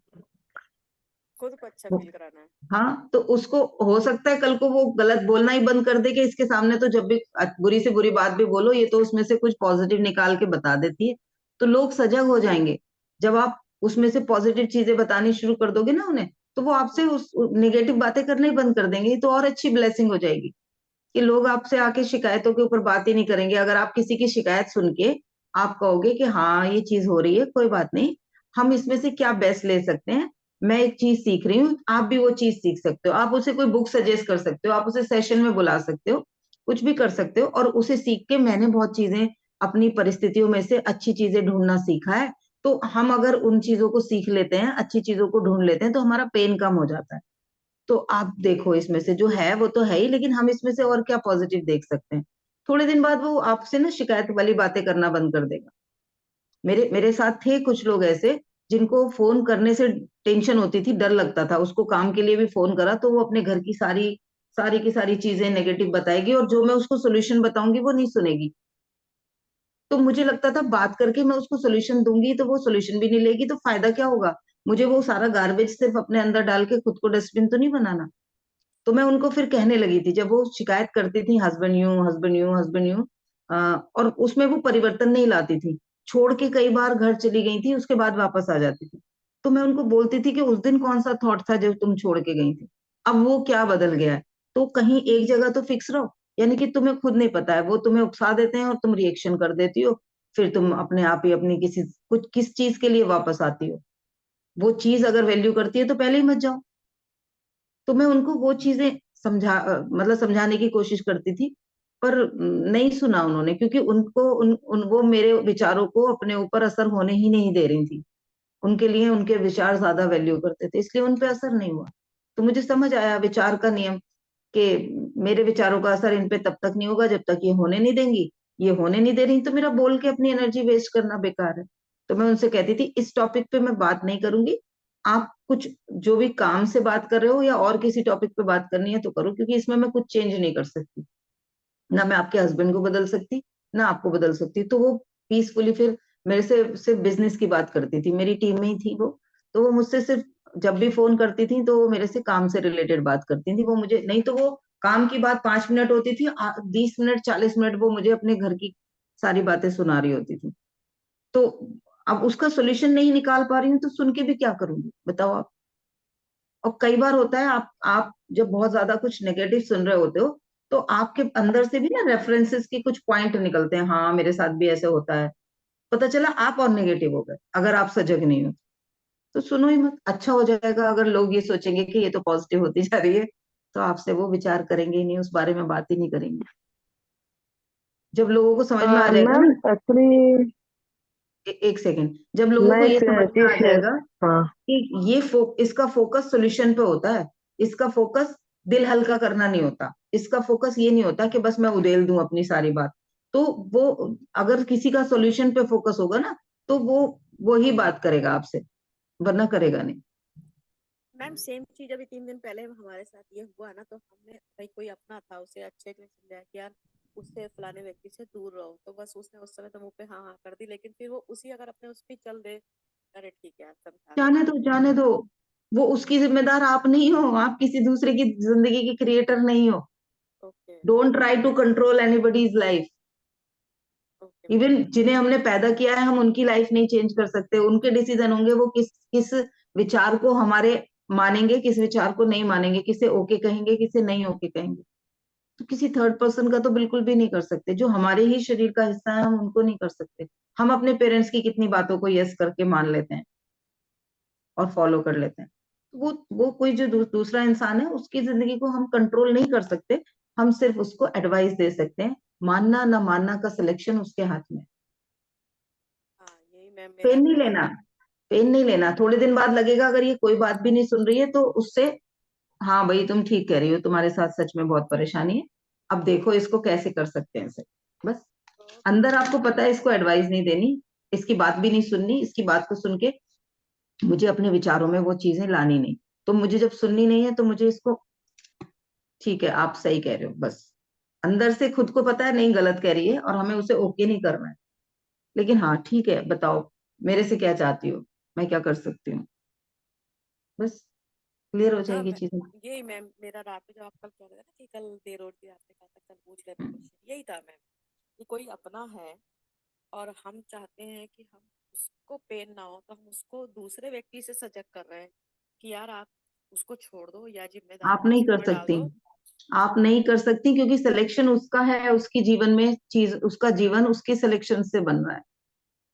S6: खुद को अच्छा
S1: वो-
S6: फील कराना है।
S1: हाँ, तो उसको हो सकता है कल को वो गलत बोलना ही बंद कर दे कि इसके सामने तो जब भी बुरी से बुरी बात भी बोलो, ये तो उसमें से कुछ पॉजिटिव निकाल के बता देती है। तो लोग सजग हो जाएंगे। जब आप उसमें से पॉजिटिव चीजें बतानी शुरू कर दोगे ना उन्हें, तो वो आपसे
S6: हम्म।
S1: उस निगेटिव बातें करना ही बंद कर देंगे। ये तो और अच्छी ब्लेसिंग हो जाएगी कि लोग आपसे आके शिकायतों के ऊपर बात ही नहीं करेंगे। अगर आप किसी की शिकायत सुन के आप कहोगे कि हाँ ये चीज हो रही है, कोई बात नहीं, हम इसमें से क्या बेस्ट ले सकते हैं, मैं एक चीज सीख रही हूँ, आप भी वो चीज सीख सकते हो। आप उसे कोई बुक सजेस्ट कर सकते हो, आप उसे सेशन में बुला सकते हो, कुछ भी कर सकते हो। और उसे सीख के मैंने बहुत चीजें अपनी परिस्थितियों में से अच्छी चीजें ढूंढना सीखा है। तो हम अगर उन चीजों को सीख लेते हैं, अच्छी चीजों को ढूंढ लेते हैं, तो हमारा पेन कम हो जाता है। तो आप देखो, इसमें से जो है वो तो है ही, लेकिन हम इसमें से और क्या पॉजिटिव देख सकते हैं। थोड़े दिन बाद वो आपसे ना शिकायत वाली बातें करना बंद कर देगा। मेरे मेरे साथ थे कुछ लोग ऐसे, जिनको फोन करने से टेंशन होती थी, डर लगता था। उसको काम के लिए भी फोन करा तो वो अपने घर की सारी सारी की सारी चीजें नेगेटिव बताएगी, और जो मैं उसको सोल्यूशन बताऊंगी वो नहीं सुनेगी। तो मुझे लगता था बात करके मैं उसको सोल्यूशन दूंगी तो वो सोल्यूशन भी नहीं लेगी, तो फायदा क्या होगा? मुझे वो सारा गार्बेज सिर्फ अपने अंदर डाल के खुद को डस्टबिन तो नहीं बनाना। तो मैं उनको फिर कहने लगी थी, जब वो शिकायत करती थी, हस्बैंड यूं हस्बैंड यूं हस्बैंड यूं, और उसमें वो परिवर्तन नहीं लाती थी। छोड़ के कई बार घर चली गई थी, उसके बाद वापस आ जाती थी। तो मैं उनको बोलती थी कि उस दिन कौन सा थॉट था जो तुम छोड़ के गई थी, अब वो क्या बदल गया है। तो कहीं एक जगह तो फिक्स रहो। यानी कि तुम्हें खुद नहीं पता है, वो तुम्हें उकसा देते हैं और तुम रिएक्शन कर देती हो। फिर तुम अपने आप ही अपनी किस चीज के लिए वापस आती हो। वो चीज अगर वैल्यू करती है तो पहले ही मत जाओ। तो मैं उनको वो चीजें मतलब समझाने की कोशिश करती थी। पर नहीं सुना उन्होंने, क्योंकि वो मेरे विचारों को अपने ऊपर असर होने ही नहीं दे रही थी। उनके लिए उनके विचार ज्यादा वैल्यू करते थे, इसलिए उन पे असर नहीं हुआ। तो मुझे समझ आया विचार का नियम, कि मेरे विचारों का असर इन पे तब तक नहीं होगा जब तक ये होने नहीं देंगी। ये होने नहीं दे रही तो मेरा बोल के अपनी एनर्जी वेस्ट करना बेकार है। तो मैं उनसे कहती थी, इस टॉपिक पे मैं बात नहीं करूंगी। आप कुछ जो भी काम से बात कर रहे हो या और किसी टॉपिक पे बात करनी है तो करो, क्योंकि इसमें मैं कुछ चेंज नहीं कर सकती। ना मैं आपके हस्बैंड को बदल सकती, ना आपको बदल सकती। तो वो पीसफुली फिर मेरे से सिर्फ बिजनेस की बात करती थी, मेरी टीम में ही थी वो। तो वो मुझसे सिर्फ जब भी फोन करती थी तो वो मेरे से काम से रिलेटेड बात करती थी। वो मुझे नहीं, तो वो काम की बात 5 मिनट होती थी, 20 मिनट 40 मिनट वो मुझे अपने घर की सारी बातें सुना रही होती थी। तो अब उसका सोल्यूशन नहीं निकाल पा रही हूँ तो सुन के भी क्या करूंगी, बताओ आप। और कई बार होता है आप जब बहुत ज्यादा कुछ नेगेटिव सुन रहे होते हो तो आपके अंदर से भी ना रेफरेंसेस के कुछ पॉइंट निकलते हैं, हाँ मेरे साथ भी ऐसे होता है। पता चला आप और नेगेटिव हो गए अगर आप सजग नहीं हो। तो सुनो ही मत, अच्छा हो जाएगा। अगर लोग ये सोचेंगे कि ये तो पॉजिटिव होती जा रही है तो आपसे वो विचार करेंगे ही नहीं, उस बारे में बात ही नहीं करेंगे। जब लोगों को समझ में आ जाएगा
S4: मैम
S1: ना,
S4: एक्चुअली
S1: एक सेकेंड, जब लोगों
S4: मैं
S1: को ये
S4: एक
S1: समझ में
S4: चीज
S1: आ
S4: शेयर।
S1: जाएगा
S4: हाँ।
S1: कि इसका फोकस सोल्यूशन पे होता है, इसका फोकस दिल हल्का करना नहीं होता, इसका फोकस ये नहीं होता कि बस मैं उधेल दूं अपनी सारी बात। तो वो अगर किसी का सोल्यूशन पे फोकस होगा ना तो वो ही बात करेगा आपसे, वरना करेगा नहीं।
S6: मैम सेम चीज अभी 3 दिन पहले हमारे साथ ये हुआ ना, तो हमने भाई कोई अपना था उसे अच्छे से समझाया कि यार उससे फलाने व्यक्ति से दूर रहो, तो बस उसने उस समय तो मुंह पे हाँ हाँ कर दी, लेकिन फिर वो उसी अगर अपने उस पे चल दे, अरे ठीक है यार समझा दे
S1: जाने
S6: रहे
S1: दो,
S6: हैं।
S1: जाने दो। वो उसकी जिम्मेदार आप नहीं हो, आप किसी दूसरे की जिंदगी के क्रिएटर नहीं हो।
S6: Okay.
S1: Don't try to control anybody's life.
S6: Okay ma'am.
S1: Even जिन्हें हमने पैदा किया है हम उनकी लाइफ नहीं चेंज कर सकते, उनके डिसीजन होंगे, वो किस किस विचार को हमारे मानेंगे, किस विचार को नहीं मानेंगे, किसे ओके कहेंगे, किसे नहीं ओके कहेंगे। तो किसी थर्ड पर्सन का तो बिल्कुल भी नहीं कर सकते। जो हमारे ही शरीर का हिस्सा है हम उनको नहीं कर सकते। हम अपने पेरेंट्स की कितनी बातों को यस करके मान लेते हैं और फॉलो कर लेते हैं। वो कोई जो दूसरा इंसान है उसकी जिंदगी को हम कंट्रोल नहीं कर सकते। हम सिर्फ उसको एडवाइस दे सकते हैं, मानना ना मानना का सिलेक्शन उसके हाथ में है।
S6: हाँ यही मैम मेरा
S1: पेन नहीं
S6: भी है।
S1: लेना, पेन नहीं लेना। थोड़े दिन बाद लगेगा अगर ये कोई बात भी नहीं सुन रही है तो उससे, हाँ भाई तुम ठीक कह रही हो, तुम्हारे साथ सच में बहुत परेशानी है, अब देखो इसको कैसे कर सकते हैं इसे। बस अंदर आपको पता है इसको एडवाइस नहीं देनी, इसकी बात भी नहीं सुननी, इसकी बात को सुन के मुझे अपने विचारों में वो चीजें लानी नहीं। तो मुझे जब सुननी नहीं है तो मुझे इसको, ठीक है आप सही कह रहे हो, बस अंदर से खुद को पता है नहीं गलत कह रही है और हमें उसे ओके नहीं करना है। लेकिन हाँ ठीक है बताओ मेरे से क्या चाहती हो, मैं क्या कर सकती हूँ, बस क्लियर हो
S6: हाँ
S1: जाएगी
S6: मैं
S1: चीजें।
S6: यही मैम मेरा रात में जब आप कल कह रहे थे ना कि कल देर होती है, आपने कहा था कल पूछ लेना क्वेश्चन, यही था मैम कि कोई अपना है और हम चाहते हैं कि हम उसको पेन ना हो, तो हम उसको दूसरे व्यक्ति से सजग कर रहे हैं कि यार आप उसको छोड़ दो या जिम्मेदारी
S1: आप नहीं
S6: किसी
S1: कर
S6: और डाल
S1: सकती,
S6: दो।
S1: आप नहीं कर सकती क्योंकि सिलेक्शन उसका है, उसकी जीवन में चीज, उसका जीवन उसके सिलेक्शन से बन रहा है।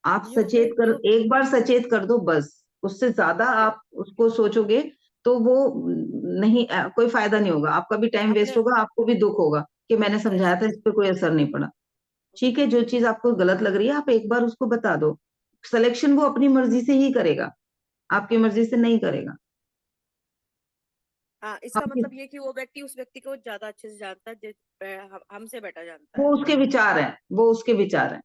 S1: आप
S6: यू
S1: सचेत कर,
S6: यू
S1: एक बार सचेत कर दो बस। उससे ज्यादा
S6: ओके।
S1: आप उसको सोचोगे तो वो नहीं, कोई फायदा नहीं होगा, आपका भी टाइम वेस्ट
S6: आपने
S1: होगा, आपको भी दुख होगा कि मैंने
S6: यस
S1: समझाया था
S6: यस
S1: इस पे कोई असर नहीं पड़ा। ठीक है, जो चीज आपको गलत लग रही है आप एक बार उसको बता दो। सिलेक्शन वो अपनी मर्जी से ही करेगा, आपकी मर्जी से नहीं करेगा।
S6: हाँ, इसका
S1: हम
S6: मतलब ये कि वो व्यक्ति उस व्यक्ति को ज्यादा अच्छे से जानता है, हमसे बेटर जानता
S1: वो
S6: है।
S1: उसके विचार हैं, वो उसके विचार हैं।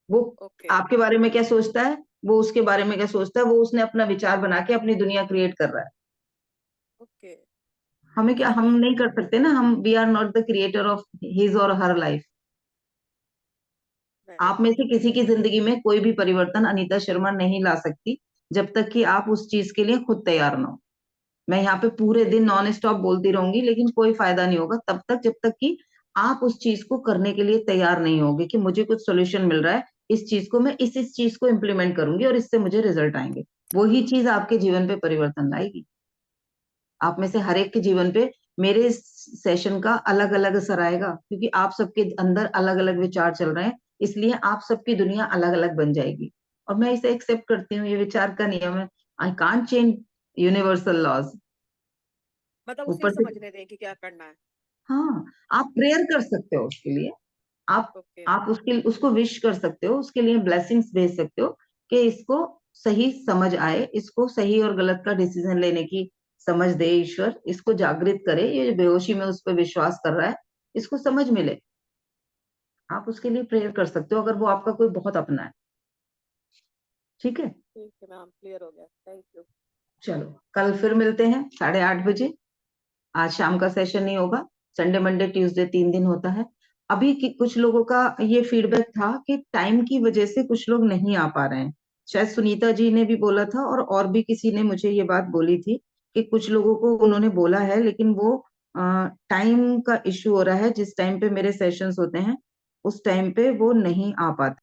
S1: वो
S6: ओके।
S1: आपके बारे में क्या सोचता है, वो उसके बारे में क्या सोचता है, वो उसने अपना विचार बना के अपनी दुनिया क्रिएट कर रहा है।
S6: ओके।
S1: हमें क्या, हम
S6: चलिए।
S1: नहीं कर सकते ना, हम we are not the creator of his और हर लाइफ।
S6: वेरी
S1: आप
S6: गुड।
S1: में से किसी की जिंदगी में कोई भी परिवर्तन अनीता शर्मा नहीं ला सकती जब तक कि आप उस चीज के लिए खुद तैयार ना हो। मैं यहाँ पे पूरे दिन नॉन स्टॉप बोलती रहूंगी लेकिन कोई फायदा नहीं होगा तब तक जब तक कि आप उस चीज को करने के लिए तैयार नहीं होगे कि मुझे कुछ सोल्यूशन मिल रहा है, इस चीज को मैं इस चीज को इम्प्लीमेंट करूंगी और इससे मुझे रिजल्ट आएंगे। वही चीज आपके जीवन पे परिवर्तन लाएगी। आप में से हर एक के जीवन पे मेरे इस सेशन का अलग अलग असर आएगा क्योंकि आप सबके अंदर अलग अलग विचार चल रहे हैं, इसलिए आप सबकी दुनिया अलग अलग बन जाएगी। और मैं इसे एक्सेप्ट करती हूँ, ये विचार का नियम है। I can't change universal laws.
S6: मतलब उसे ही
S1: ऊपर से,
S6: समझने दें कि क्या करना है।
S1: हाँ आप प्रेयर कर सकते हो उसके लिए, आप
S6: ओके।
S1: आप उसके उसको विश कर सकते हो, उसके लिए ब्लेसिंग्स भेज सकते हो कि इसको सही समझ आए, इसको सही और गलत का डिसीजन लेने की समझ दे ईश्वर, इसको जागृत करे, ये जो बेहोशी में उस पर विश्वास कर रहा है इसको समझ मिले। आप उसके लिए प्रेयर कर सकते हो अगर वो आपका कोई बहुत अपना है। ठीक है,
S6: ठीक है मैम, क्लियर हो गया, थैंक यू।
S1: चलो कल फिर मिलते हैं 8:30 बजे। आज शाम का सेशन नहीं होगा, संडे मंडे ट्यूसडे 3 दिन होता है। अभी कुछ लोगों का ये फीडबैक था कि टाइम की वजह से कुछ लोग नहीं आ पा रहे हैं। शायद सुनीता जी ने भी बोला था और भी किसी ने मुझे ये बात बोली थी कि कुछ लोगों को उन्होंने बोला है लेकिन वो टाइम का इश्यू हो रहा है, जिस टाइम पे मेरे सेशंस होते हैं उस टाइम पे वो नहीं आ पाते।